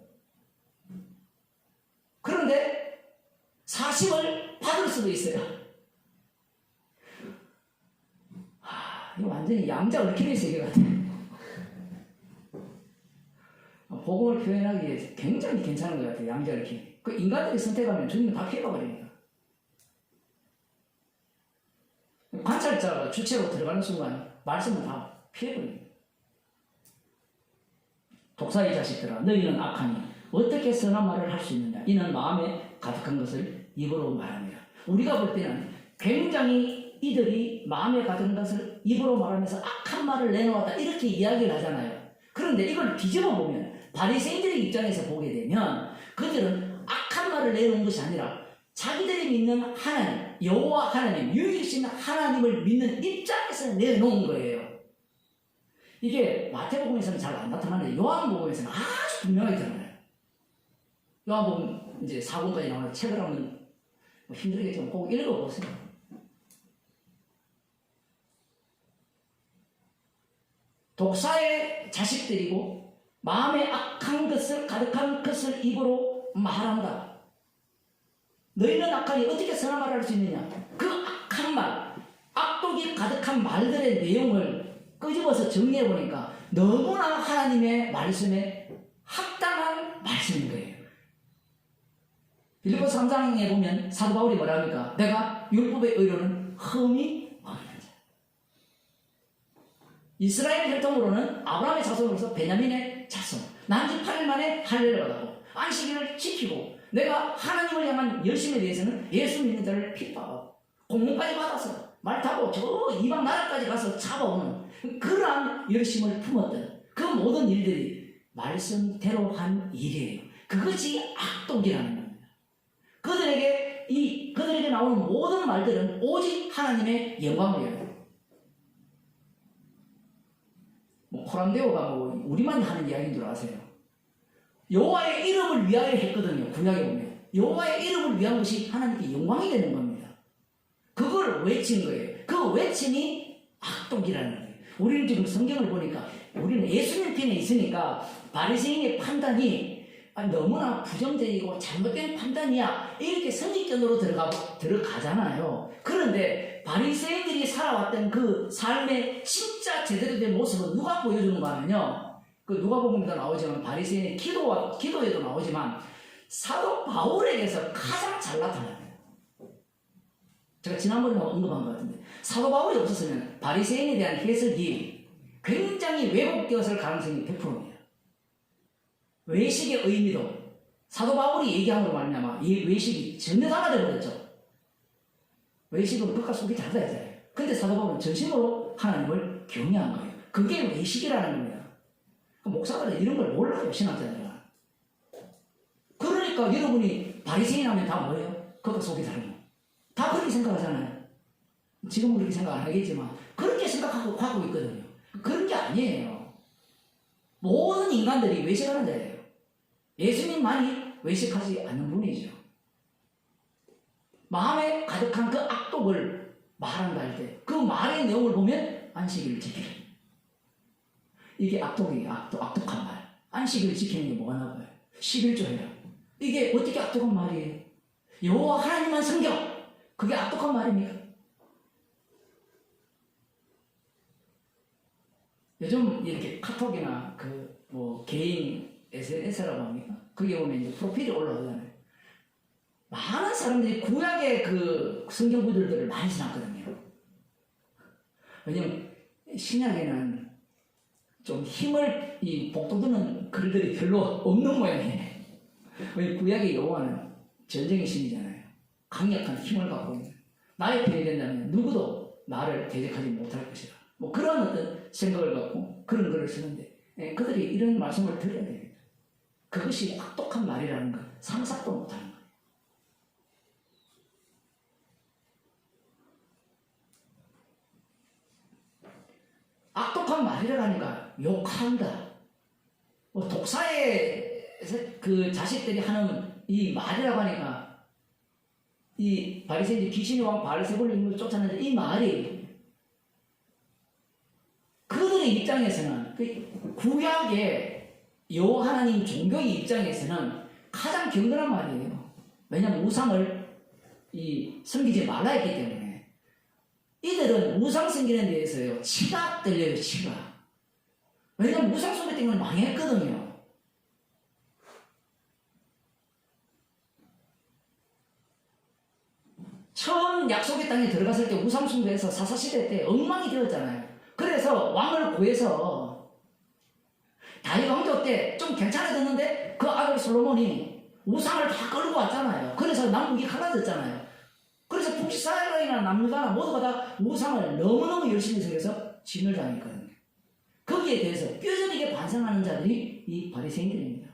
그런데 사심을 받을 수도 있어요. 이거 완전히 양자 얽히는 세계 같아요. 복음을 표현하기에 굉장히 괜찮은 것 같아요. 양자 얽히는. 그 인간들이 선택하면 주님은 다 피해가버립니다. 관찰자가 주체로 들어가는 순간 말씀은 다 피해버립니다. 독사의 자식들아, 너희는 악하니 어떻게 선한 말을 할 수 있느냐? 이는 마음에 가득한 것을 입으로 말합니다. 우리가 볼 때는 굉장히 이들이 마음에 가득한 것을 입으로 말하면서 악한 말을 내놓았다 이렇게 이야기를 하잖아요. 그런데 이걸 뒤집어 보면 바리새인들의 입장에서 보게 되면 그들은 악한 말을 내놓은 것이 아니라 자기들이 믿는 하나님, 여호와 하나님, 유일신 하나님을 믿는 입장에서 내놓은 거예요. 이게 마태복음에서는 잘 안 나타나는데 요한복음에서는 아주 분명하게 드러나요. 요한복음 이제 4권까지 나오는 책을 한번 힘들겠지만 꼭 읽어보세요. 독사의 자식들이고 마음에 악한 것을 가득한 것을 입으로 말한다. 너희는 악하니 어떻게 선한 말을 할 수 있느냐? 그 악한 말, 악독이 가득한 말들의 내용을 끄집어서 정리해보니까 너무나 하나님의 말씀에 합당한 말씀인 거예요. 빌립보서 3장에 보면 사도 바울이 뭐라 합니까? 내가 율법의 의로는 흠이 없는 자. 이스라엘 혈통으로는 아브라함의 자손으로서 베냐민의 자손. 난지 8일 만에 할례를 받았고 안식일을 지키고 내가 하나님을 향한 열심에 대해서는 예수 믿는 자를 핍박하고 공문까지 받아서 말 타고 저 이방 나라까지 가서 잡아오는 그러한 열심을 품었던 그 모든 일들이 말씀대로 한 일이에요. 그것이 악독이라는 겁니다. 그들에게 나오는 모든 말들은 오직 하나님의 영광이에요. 코람데오가 우리만 하는 이야기인 줄 아세요? 여호와의 이름을 위하여 했거든요. 구약에 보면 여호와의 이름을 위한 것이 하나님께 영광이 되는 겁니다. 그걸 외친 거예요. 그 외침이 악독이라는 거예요. 우리는 지금 성경을 보니까 우리는 예수님 편에 있으니까 바리새인의 판단이 너무나 부정적이고 잘못된 판단이야 이렇게 선입견으로 들어가잖아요. 그런데 바리새인들이 살아왔던 그 삶의 진짜 제대로 된 모습은 누가 보여주는가 하면요, 그 누가복음에도 나오지만 바리새인의 기도에도 나오지만 사도 바울에게서 가장 잘 나타납니다. 제가 지난번에 언급한 것 같은데 사도 바울이 없었으면 바리새인에 대한 해석이 굉장히 왜곡되었을 가능성이 100%입니다. 외식의 의미도 사도 바울이 얘기한 걸로 말미암아 이 외식이 전혀 달라져버렸죠. 외식은 끝과 속이 다르다 했잖아요. 근데 사도 바울은 전심으로 하나님을 경외한 거예요. 그게 외식이라는 겁니다. 목사들은 이런 걸 몰라요, 신학자들은. 그러니까 여러분이 바리새인 하면 다 뭐예요? 그거 속이 다른 거. 다 그렇게 생각하잖아요. 지금은 그렇게 생각 안 하겠지만 그렇게 생각하고 있거든요. 그런 게 아니에요. 모든 인간들이 외식하는 자예요. 예수님만이 외식하지 않는 분이죠. 마음에 가득한 그 악독을 말한다 할 때 그 말의 내용을 보면 안식일을 지키라. 이게 악독한 말. 안식일을 지키는 게 뭐가 나와요? 11조 해라. 이게 어떻게 악독한 말이에요? 여호와 하나님만 섬겨. 그게 악독한 말입니까? 요즘 이렇게 카톡이나 개인 SNS라고 합니까? 거기에 보면 이제 프로필이 올라오잖아요. 많은 사람들이 구약의 그 성경 구절들을 많이 지났거든요. 왜냐면 신약에는 좀 힘을 이 복돋드는 글들이 별로 없는 모양이에요. 왜 구약의 여호와는 전쟁의 신이잖아요. 강력한 힘을 갖고 있는, 나의 편이 된다면 누구도 나를 대적하지 못할 것이다. 뭐 그런 어떤 생각을 갖고 그런 글을 쓰는데, 그들이 이런 말씀을 드려야 됩니다. 그것이 악독한 말이라는 것 상상도 못하는 거예요. 악독한 말이라니까 욕한다. 뭐 독사의 그 자식들이 하는 이 말이라고 하니까, 이 바리새인이 귀신이 왕 바알세불을 힘으로 쫓았는데 이 말이 그들의 입장에서는, 그 구약의 여호와 하나님 종교의 입장에서는 가장 경건한 말이에요. 왜냐하면 우상을 섬기지 말라 했기 때문에. 이들은 우상 섬기는 데에서요 치가 떨려요. 치가. 왜냐하면 우상 숭배 때문에 망했거든요. 처음 약속의 땅에 들어갔을 때 우상 숭배에서 사사시대 때 엉망이 되었잖아요. 그래서 왕을 구해서 다윗 왕조 때 좀 괜찮아졌는데 그 아들 솔로몬이 우상을 다 끌고 왔잖아요. 그래서 남북이 갈라졌잖아요. 그래서 북이스라엘이나 남유다나 모두가 다 우상을 너무너무 열심히 섬겨서 진을 당했거든요. 거기에 대해서 뼈저리게 반성하는 자들이 이 바리새인들입니다.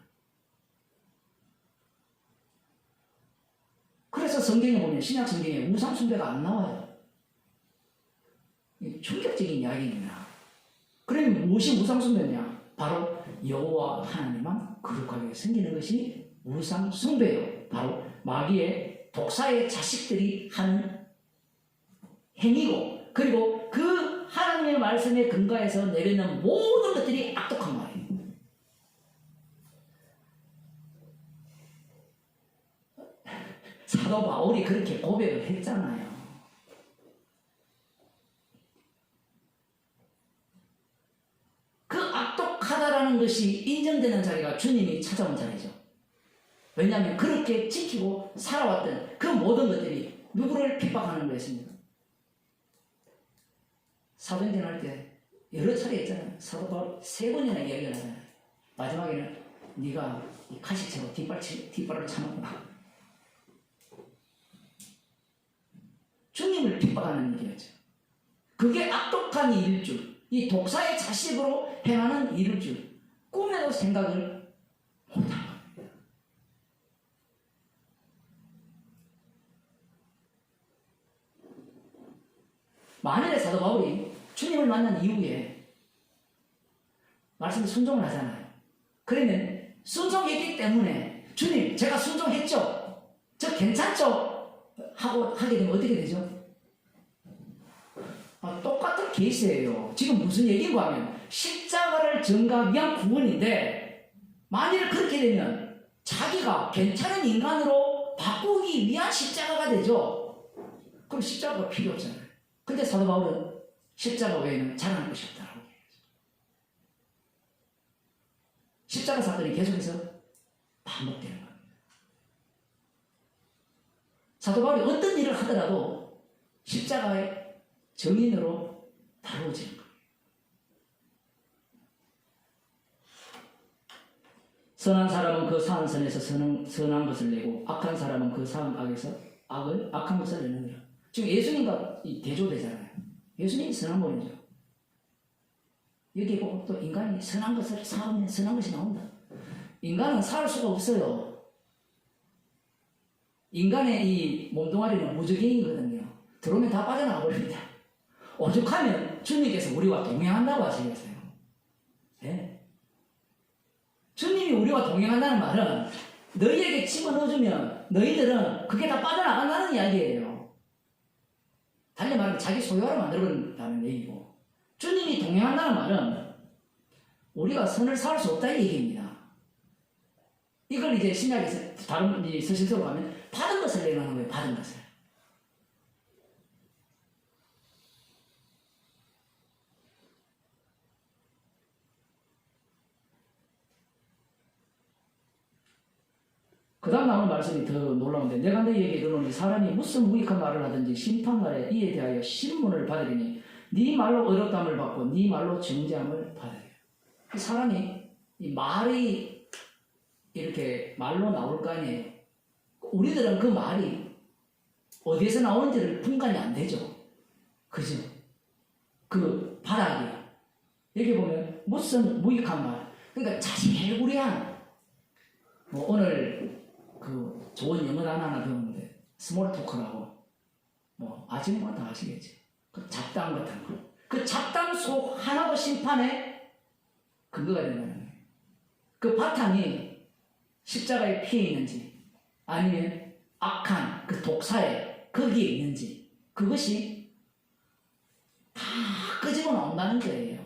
그래서 성경에 보면, 신약 성경에 우상 숭배가 안 나와요. 충격적인 이야기입니다. 그러면 무엇이 우상 숭배냐? 바로 여호와 하나님만 거룩하게 섬기는 것이 우상 숭배예요. 바로 마귀의 독사의 자식들이 하는 행위고, 그리고 그 하나님의 말씀에 근거해서 내리는 모든 것들이 악독한 말이에요. 사도 바울이 그렇게 고백을 했잖아요. 그 악독하다라는 것이 인정되는 자리가 주님이 찾아온 자리죠. 왜냐하면 그렇게 지키고 살아왔던 그 모든 것들이 누구를 핍박하는 거였습니다. 사도행전 할 때 여러 차례 있잖아요. 사도 바울 3번이나 이야기를 하잖아요. 마지막에는 네가 이 가시채로 뒷발을 차는구나. 주님을 핍박하는 일이었죠. 그게 악독한 일일 줄, 이 독사의 자식으로 행하는 일일 줄 꿈에도 생각을 못한 겁니다. 만일에 사도 바울이 주님을 만난 이후에 말씀에 순종을 하잖아요. 그러면 순종했기 때문에 주님 제가 순종했죠? 저 괜찮죠? 하고 하게 되면 어떻게 되죠? 똑같은 케이스예요. 지금 무슨 얘기인가 하면 십자가를 전가하기 위한 구원인데, 만일 그렇게 되면 자기가 괜찮은 인간으로 바꾸기 위한 십자가가 되죠. 그럼 십자가가 필요 없잖아요. 근데 사도 바울은 십자가 외에는 잘하는 것이 없다라고 얘기해요. 십자가 사건이 계속해서 반복되는 겁니다. 사도 바울이 어떤 일을 하더라도 십자가의 정인으로 다루어지는 거예요. 선한 사람은 그 사한 선에서 선한 것을 내고, 악한 사람은 그 사한 악에서 악한 것을 내느니라. 지금 예수님과 대조되잖아요. 예수님이 선한 분이죠. 여기 보고 또 인간이 선한 것을 사하면 선한 것이 나온다. 인간은 살 수가 없어요. 인간의 이 몸뚱아리는 무적행이거든요. 들어오면 다 빠져나가 버립니다. 오죽하면 주님께서 우리와 동행한다고 하시겠어요. 네? 주님이 우리와 동행한다는 말은 너희에게 집어넣어주면 너희들은 그게 다 빠져나간다는 이야기예요. 달리 말하면 자기 소유화로 만들어버린다는 얘기고, 주님이 동행한다는 말은 우리가 선을 쌓을 수 없다는 얘기입니다. 이걸 이제 신약에서 다른 서신서로 가면 받은 것을 내놓는 거예요. 받은 것을. 그 다음 나오는 말씀이 더 놀라운데 내가 너희에게 이르노니 사람이 무슨 무익한 말을 하든지 심판날에 이에 대하여 신문을 받으리니 네 말로 어렵담을 받고 네 말로 정죄함을 받으리라. 사람이 이 말이 이렇게 말로 나올 거 아니에요. 우리들은 그 말이 어디에서 나오는지를 분간이 안 되죠. 그죠? 그 바닥이야. 여기 보면 무슨 무익한 말. 그러니까 자세구리한 뭐 오늘 그 좋은 영어 단어 하나 배웠는데 스몰 토크라고 뭐 아시는 건 다 아시겠지. 그 잡담 같은 거. 그 잡담 속 하나도 심판에 근거가 된다는 거예요. 그 바탕이 십자가에 피해 있는지 아니면 악한 그 독사에 거기에 있는지 그것이 다 끄집어 나온다는 거예요.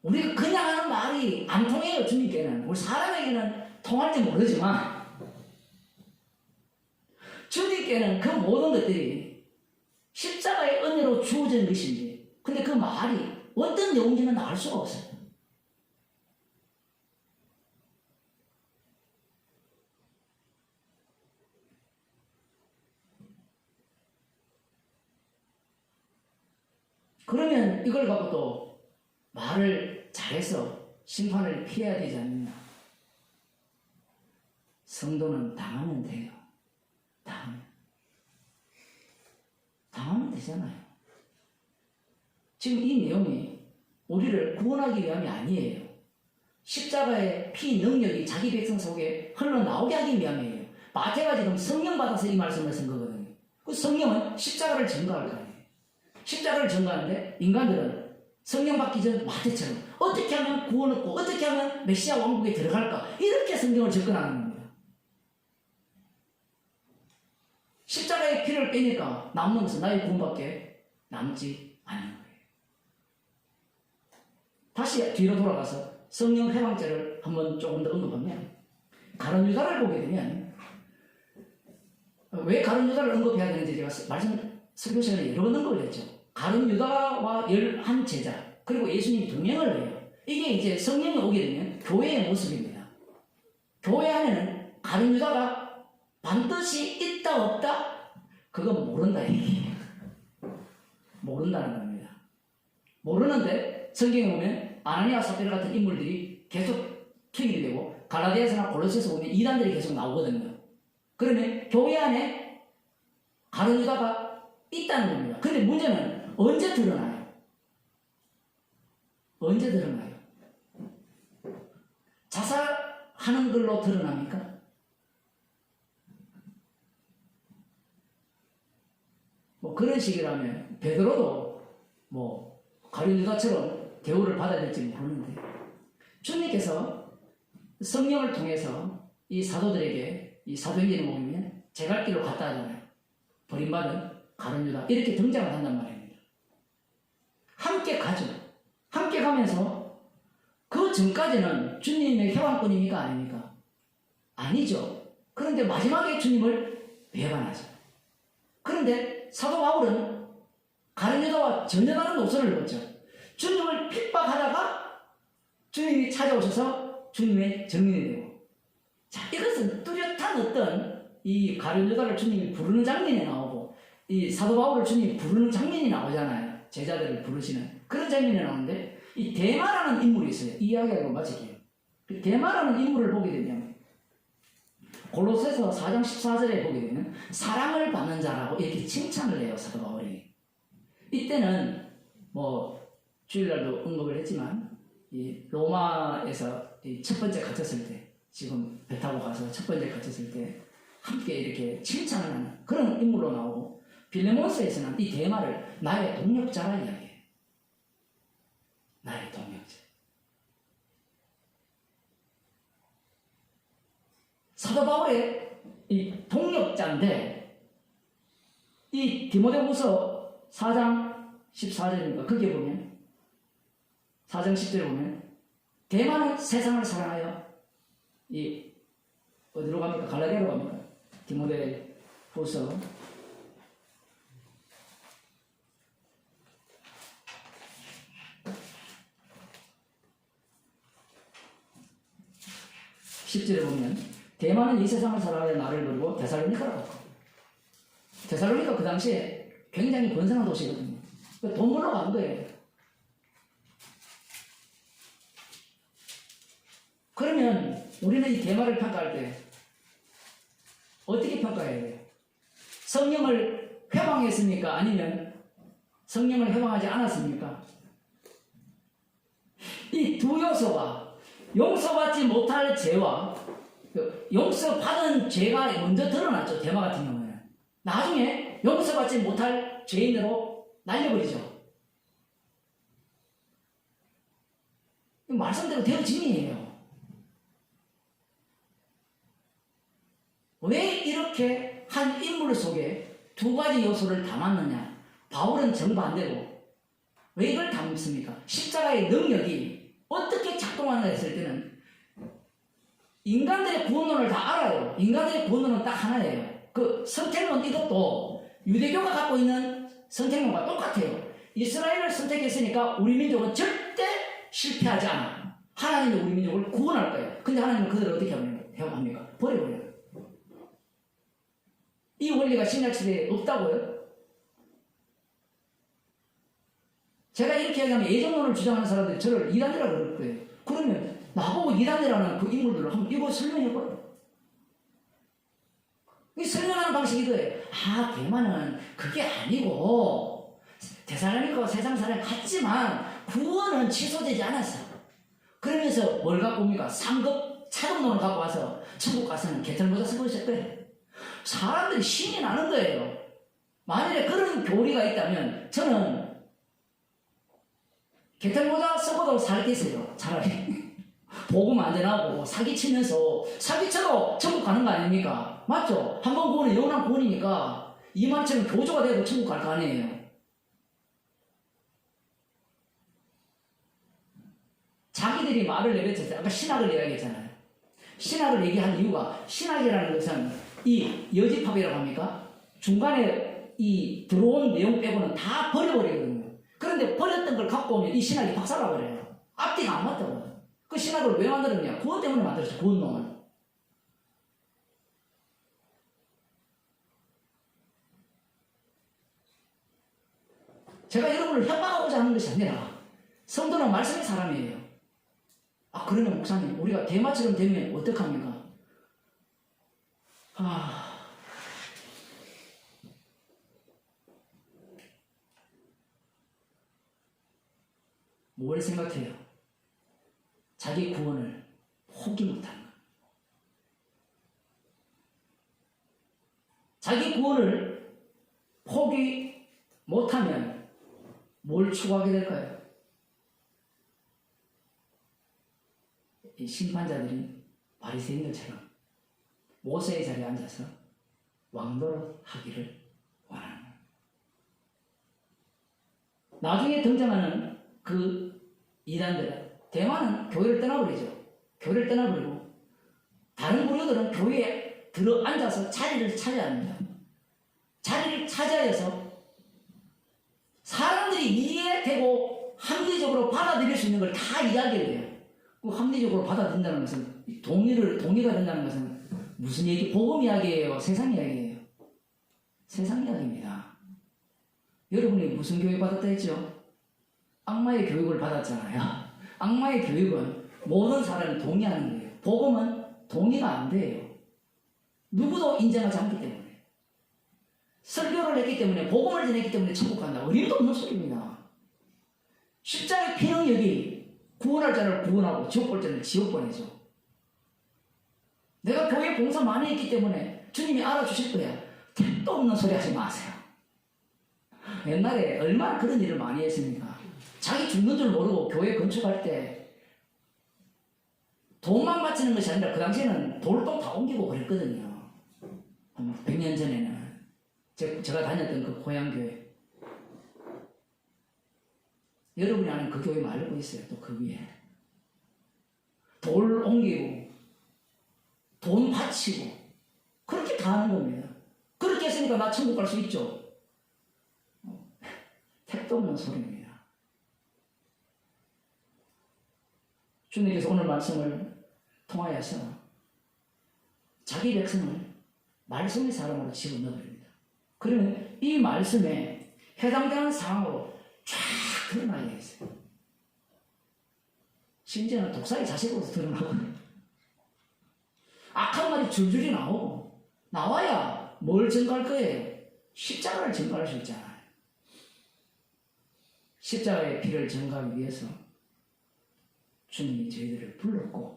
우리가 그냥 하는 말이 안 통해요. 주님께는. 우리 사람에게는 통할지 모르지만 주님께는 그 모든 것들이 십자가의 은혜로 주어진 것인지 근데 그 말이 어떤 내용인지는 알 수가 없어요. 그러면 이걸 갖고 또 말을 잘해서 심판을 피해야 되지 않느냐. 성도는 당하면 돼요. 당하면 되잖아요. 지금 이 내용이 우리를 구원하기 위함이 아니에요. 십자가의 피 능력이 자기 백성 속에 흘러나오게 하기 위함이에요. 마태가 지금 성령 받아서 이 말씀을 쓴 거거든요. 그 성령은 십자가를 증거할 거예요. 십자가를 증거하는데 인간들은 성령 받기 전 마태처럼 어떻게 하면 구원 얻고 어떻게 하면 메시아 왕국에 들어갈까 이렇게 성경을 접근하는 겁니다. 십자가의 피를 빼니까 남는 것은 나의 구원밖에 남지 않는 거예요. 다시 뒤로 돌아가서 성령 회방죄를 한번 조금 더 언급하면 가룟 유다를 보게 되면 왜 가룟 유다를 언급해야 되는지 제가 설교 시간에 여러 번 언급을 했죠. 가룟 유다와 11제자 그리고 예수님이 동행을 해요. 이게 이제 성령이 오게 되면 교회의 모습입니다. 교회 안에는 가룟 유다가 반드시 있다 없다 그건 모른다 얘기예요. 모른다는 겁니다. 모르는데 성경에 보면 아나니아 삽비라 같은 인물들이 계속 투입이 되고 갈라디아서나 골로새서 보면 이단들이 계속 나오거든요. 그러면 교회 안에 가룟 유다가 있다는 겁니다. 근데 문제는 언제 드러나요? 언제 드러나요? 자살하는 걸로 드러납니까? 뭐 그런 식이라면 베드로도 뭐 가룟 유다처럼 대우를 받아야 될지 모르는데 주님께서 성령을 통해서 이 사도들에게 이 사도행전에 보면 제갈길로 갔다 하잖아요. 버림받은 가룟 유다 이렇게 등장을 한단 말입니다. 함께 가죠. 함께 가면서 그 전까지는 주님의 회방꾼입니까 아닙니까? 아니죠. 그런데 마지막에 주님을 배반하죠. 그런데 사도 바울은 가룟 유다와 전혀 다른 노선을 걷죠. 주님을 핍박하다가 주님이 찾아오셔서 주님의 정인이 되고 자 이것은 뚜렷한 어떤 이 가룟 유다를 주님이 부르는 장면이 나오고 이 사도 바울을 주님이 부르는 장면이 나오잖아요. 제자들을 부르시는 그런 장면이 나오는데 이 데마라는 인물이 있어요. 이 이야기하고 마칠게요. 그 데마라는 인물을 보게 되면 골로새서 4장 14절에 보게 되면 사랑을 받는 자라고 이렇게 칭찬을 해요. 사도 바울이. 이때는 뭐 주일날도 언급을 했지만 이 로마에서 이 첫 번째 갇혔을 때 지금 배 타고 가서 첫 번째 갇혔을 때 함께 이렇게 칭찬을 하는 그런 인물로 나오고 빌레몬서에서는 이 데마를 나의 동력자라 이야기해요. 나의 동력자. 사도 바울의 이 동력자인데 이 디모데후서 4장 14절입니다. 거기에 보면 4장 10절에 보면 대만은 세상을 사랑하여 이 어디로 갑니까? 갈라디아로 갑니까? 디모데후서 대만은 이 세상을 살아가는 나를 버리고 데살로니카로 갔고, 데살로니카 그 당시에 굉장히 번성한 도시거든요. 돈 벌러 간 거예요. 그러면 우리는 이 대마를 평가할 때 어떻게 평가해야 돼요? 성령을 회방했습니까? 아니면 성령을 회방하지 않았습니까? 이 두 요소가 용서받지 못할 죄와 용서받은 죄가 먼저 드러났죠. 대마 같은 경우에는. 나중에 용서받지 못할 죄인으로 날려버리죠. 말씀대로 되어짐이에요. 왜 이렇게 한 인물 속에 두 가지 요소를 담았느냐? 바울은 정반대로 왜 이걸 담습니까? 십자가의 능력이 어떻게 작동하는가 했을 때는 인간들의 구원론을 다 알아요. 인간들의 구원론은 딱 하나예요. 그 선택론 이것도 유대교가 갖고 있는 선택론과 똑같아요. 이스라엘을 선택했으니까 우리 민족은 절대 실패하지 않아. 하나님이 우리 민족을 구원할 거예요. 근데 하나님은 그들을 어떻게 합니까? 버려버려요. 이 원리가 신약시대에 없다고요? 제가 이렇게 얘기하면 예정론을 주장하는 사람들이 저를 이단이라고 그럴 거예요. 그러면 나보고 이단이라는 그 인물들을 한번 이거 설명해봐요. 이 설명하는 방식이 이거예요. 아, 대만은 그게 아니고 데살로니가와 세상 사람이 같지만 구원은 취소되지 않았어. 그러면서 뭘 갖고 옵니까? 상급 차동론을 갖고 와서 천국 가서는 개털모자 쓰고 있을 거예요. 사람들이 신이 나는 거예요. 만일에 그런 교리가 있다면 저는 개털모자 쓰고도 살겠어요. 차라리 복음 안 전하고 사기치면서 사기쳐도 천국 가는 거 아닙니까? 맞죠? 한 번 구원은 영원한 구원이니까 이만처럼 교조가 돼도 천국 갈 거 아니에요. 자기들이 말을 내뱉을 때 아까 신학을 이야기했잖아요. 신학을 얘기한 이유가 신학이라는 것은 이 여집합이라고 합니까? 중간에 이 들어온 내용 빼고는 다 버려버리거든요. 그런데 버렸던 걸 갖고 오면 이 신학이 박살나버려요. 앞뒤가 안 맞다고. 그 신학을 왜 만들었냐? 구원 때문에 만들었죠. 구원론을. 제가 여러분을 협박하고자 하는 것이 아니라 성도는 말씀의 사람이에요. 아, 그러면 목사님 우리가 대마처럼 되면 어떡합니까? 뭘 생각해요? 자기 구원을 포기 못하는 것. 자기 구원을 포기 못하면 뭘 추구하게 될까요? 이 심판자들이 바리새인들처럼 모세의 자리에 앉아서 왕노릇 하기를 원하는 거예요. 나중에 등장하는 그 이단들은 대만은 교회를 떠나버리죠. 교회를 떠나버리고 다른 부류들은 교회에 들어 앉아서 자리를 차지해야 합니다. 자리를 차지하여서 사람들이 이해되고 합리적으로 받아들일 수 있는 걸 다 이야기를 해요. 그 합리적으로 받아들인다는 것은 동의가 된다는 것은 무슨 얘기? 복음 이야기예요? 세상 이야기예요? 세상 이야기입니다. 여러분이 무슨 교육 받았다 했죠? 악마의 교육을 받았잖아요. 악마의 교육은 모든 사람이 동의하는 거예요. 복음은 동의가 안 돼요. 누구도 인정하지 않기 때문에. 설교를 했기 때문에, 복음을 전했기 때문에 천국 간다. 어림도 없는 소리입니다. 십자가의 피능력이 구원할 자를 구원하고 지옥 볼 자를 지옥 보내죠. 내가 교회 봉사 많이 했기 때문에 주님이 알아주실 거야. 택도 없는 소리 하지 마세요. 옛날에 얼마나 그런 일을 많이 했습니까? 자기 죽는 줄 모르고 교회 건축할 때 돈만 바치는 것이 아니라 그 당시에는 돌도 다 옮기고 그랬거든요. 100년 전에는 제가 다녔던 그 고향교회, 여러분이 아는 그 교회 말고 있어요. 또 그 위에 돌 옮기고 돈 바치고 그렇게 다 하는 겁니다. 그렇게 했으니까 나 천국 갈 수 있죠. 택도 없는 소리입니다. 주님께서 오늘 말씀을 통하여서 자기 백성을 말씀의 사람으로 집어넣어버립니다. 그러면 이 말씀에 해당되는 상황으로 쫙 드러나게 했어요. 심지어는 독사의 자식으로도 드러나고 악한 말이 줄줄이 나오고 나와야 뭘 증거할 거예요? 십자가를 증거할 수 있잖아요. 십자가의 피를 증거하기 위해서 주님이 저희들을 불렀고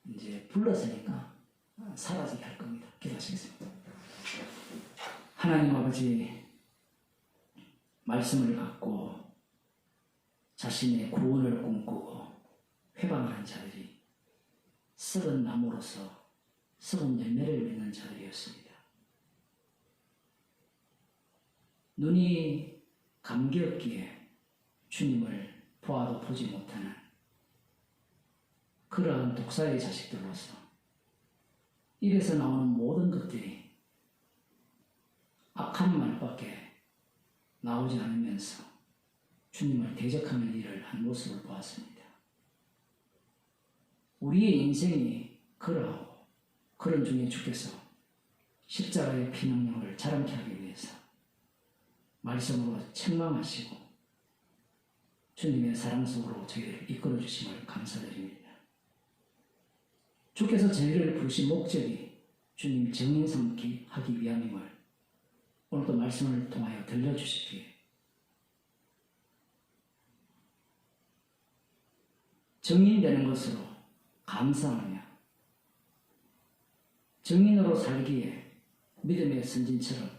이제 불렀으니까 사라지게 할 겁니다. 기도하시겠습니다. 하나님 아버지, 말씀을 갖고 자신의 구원을 꿈꾸고 회방하는 자들이 썩은 나무로서 썩은 열매를 맺는 자들이었습니다. 눈이 감기였기에 주님을 보아도 보지 못하는 그러한 독사의 자식들로서 입에서 나오는 모든 것들이 악한 말밖에 나오지 않으면서 주님을 대적하는 일을 한 모습을 보았습니다. 우리의 인생이 그러하고 그런 중에 주께서 십자가의 피능력을 자랑케 하기 위해서 말씀으로 책망하시고 주님의 사랑 속으로 저희를 이끌어 주심을 감사드립니다. 주께서 저희를 부르신 목적이 주님 정인 삼기 하기 위함임을 오늘도 말씀을 통하여 들려주시기에 정인되는 것으로 감사하며 정인으로 살기에 믿음의 선진처럼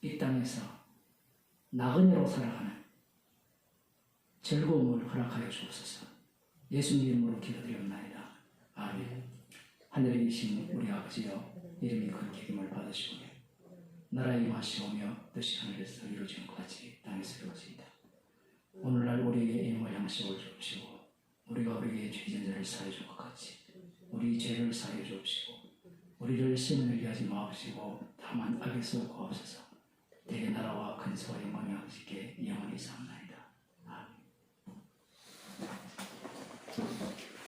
이 땅에서 나그네로 살아가는 즐거움을 허락하여 주옵소서. 예수님 이름으로 기도드리옵나이다. 아멘. 하늘에 계신 우리 아버지여, 이름이 거룩히 여김을 받으시오며 나라에 임하시오며 뜻이 하늘에서 이루어지는 것 같이 땅에서 이루어지이다. 오늘날 우리에게 일용할 양식을 주옵시고 우리가 우리에게 죄진 자를 사하여 줄 것 같이 우리 죄를 사하여 주옵시고 우리를 시험에 하지 마옵시고 다만 악에서 구하옵소서. 대개 나라와 근세와 영광이 아버지께 영원히 사옵나이다.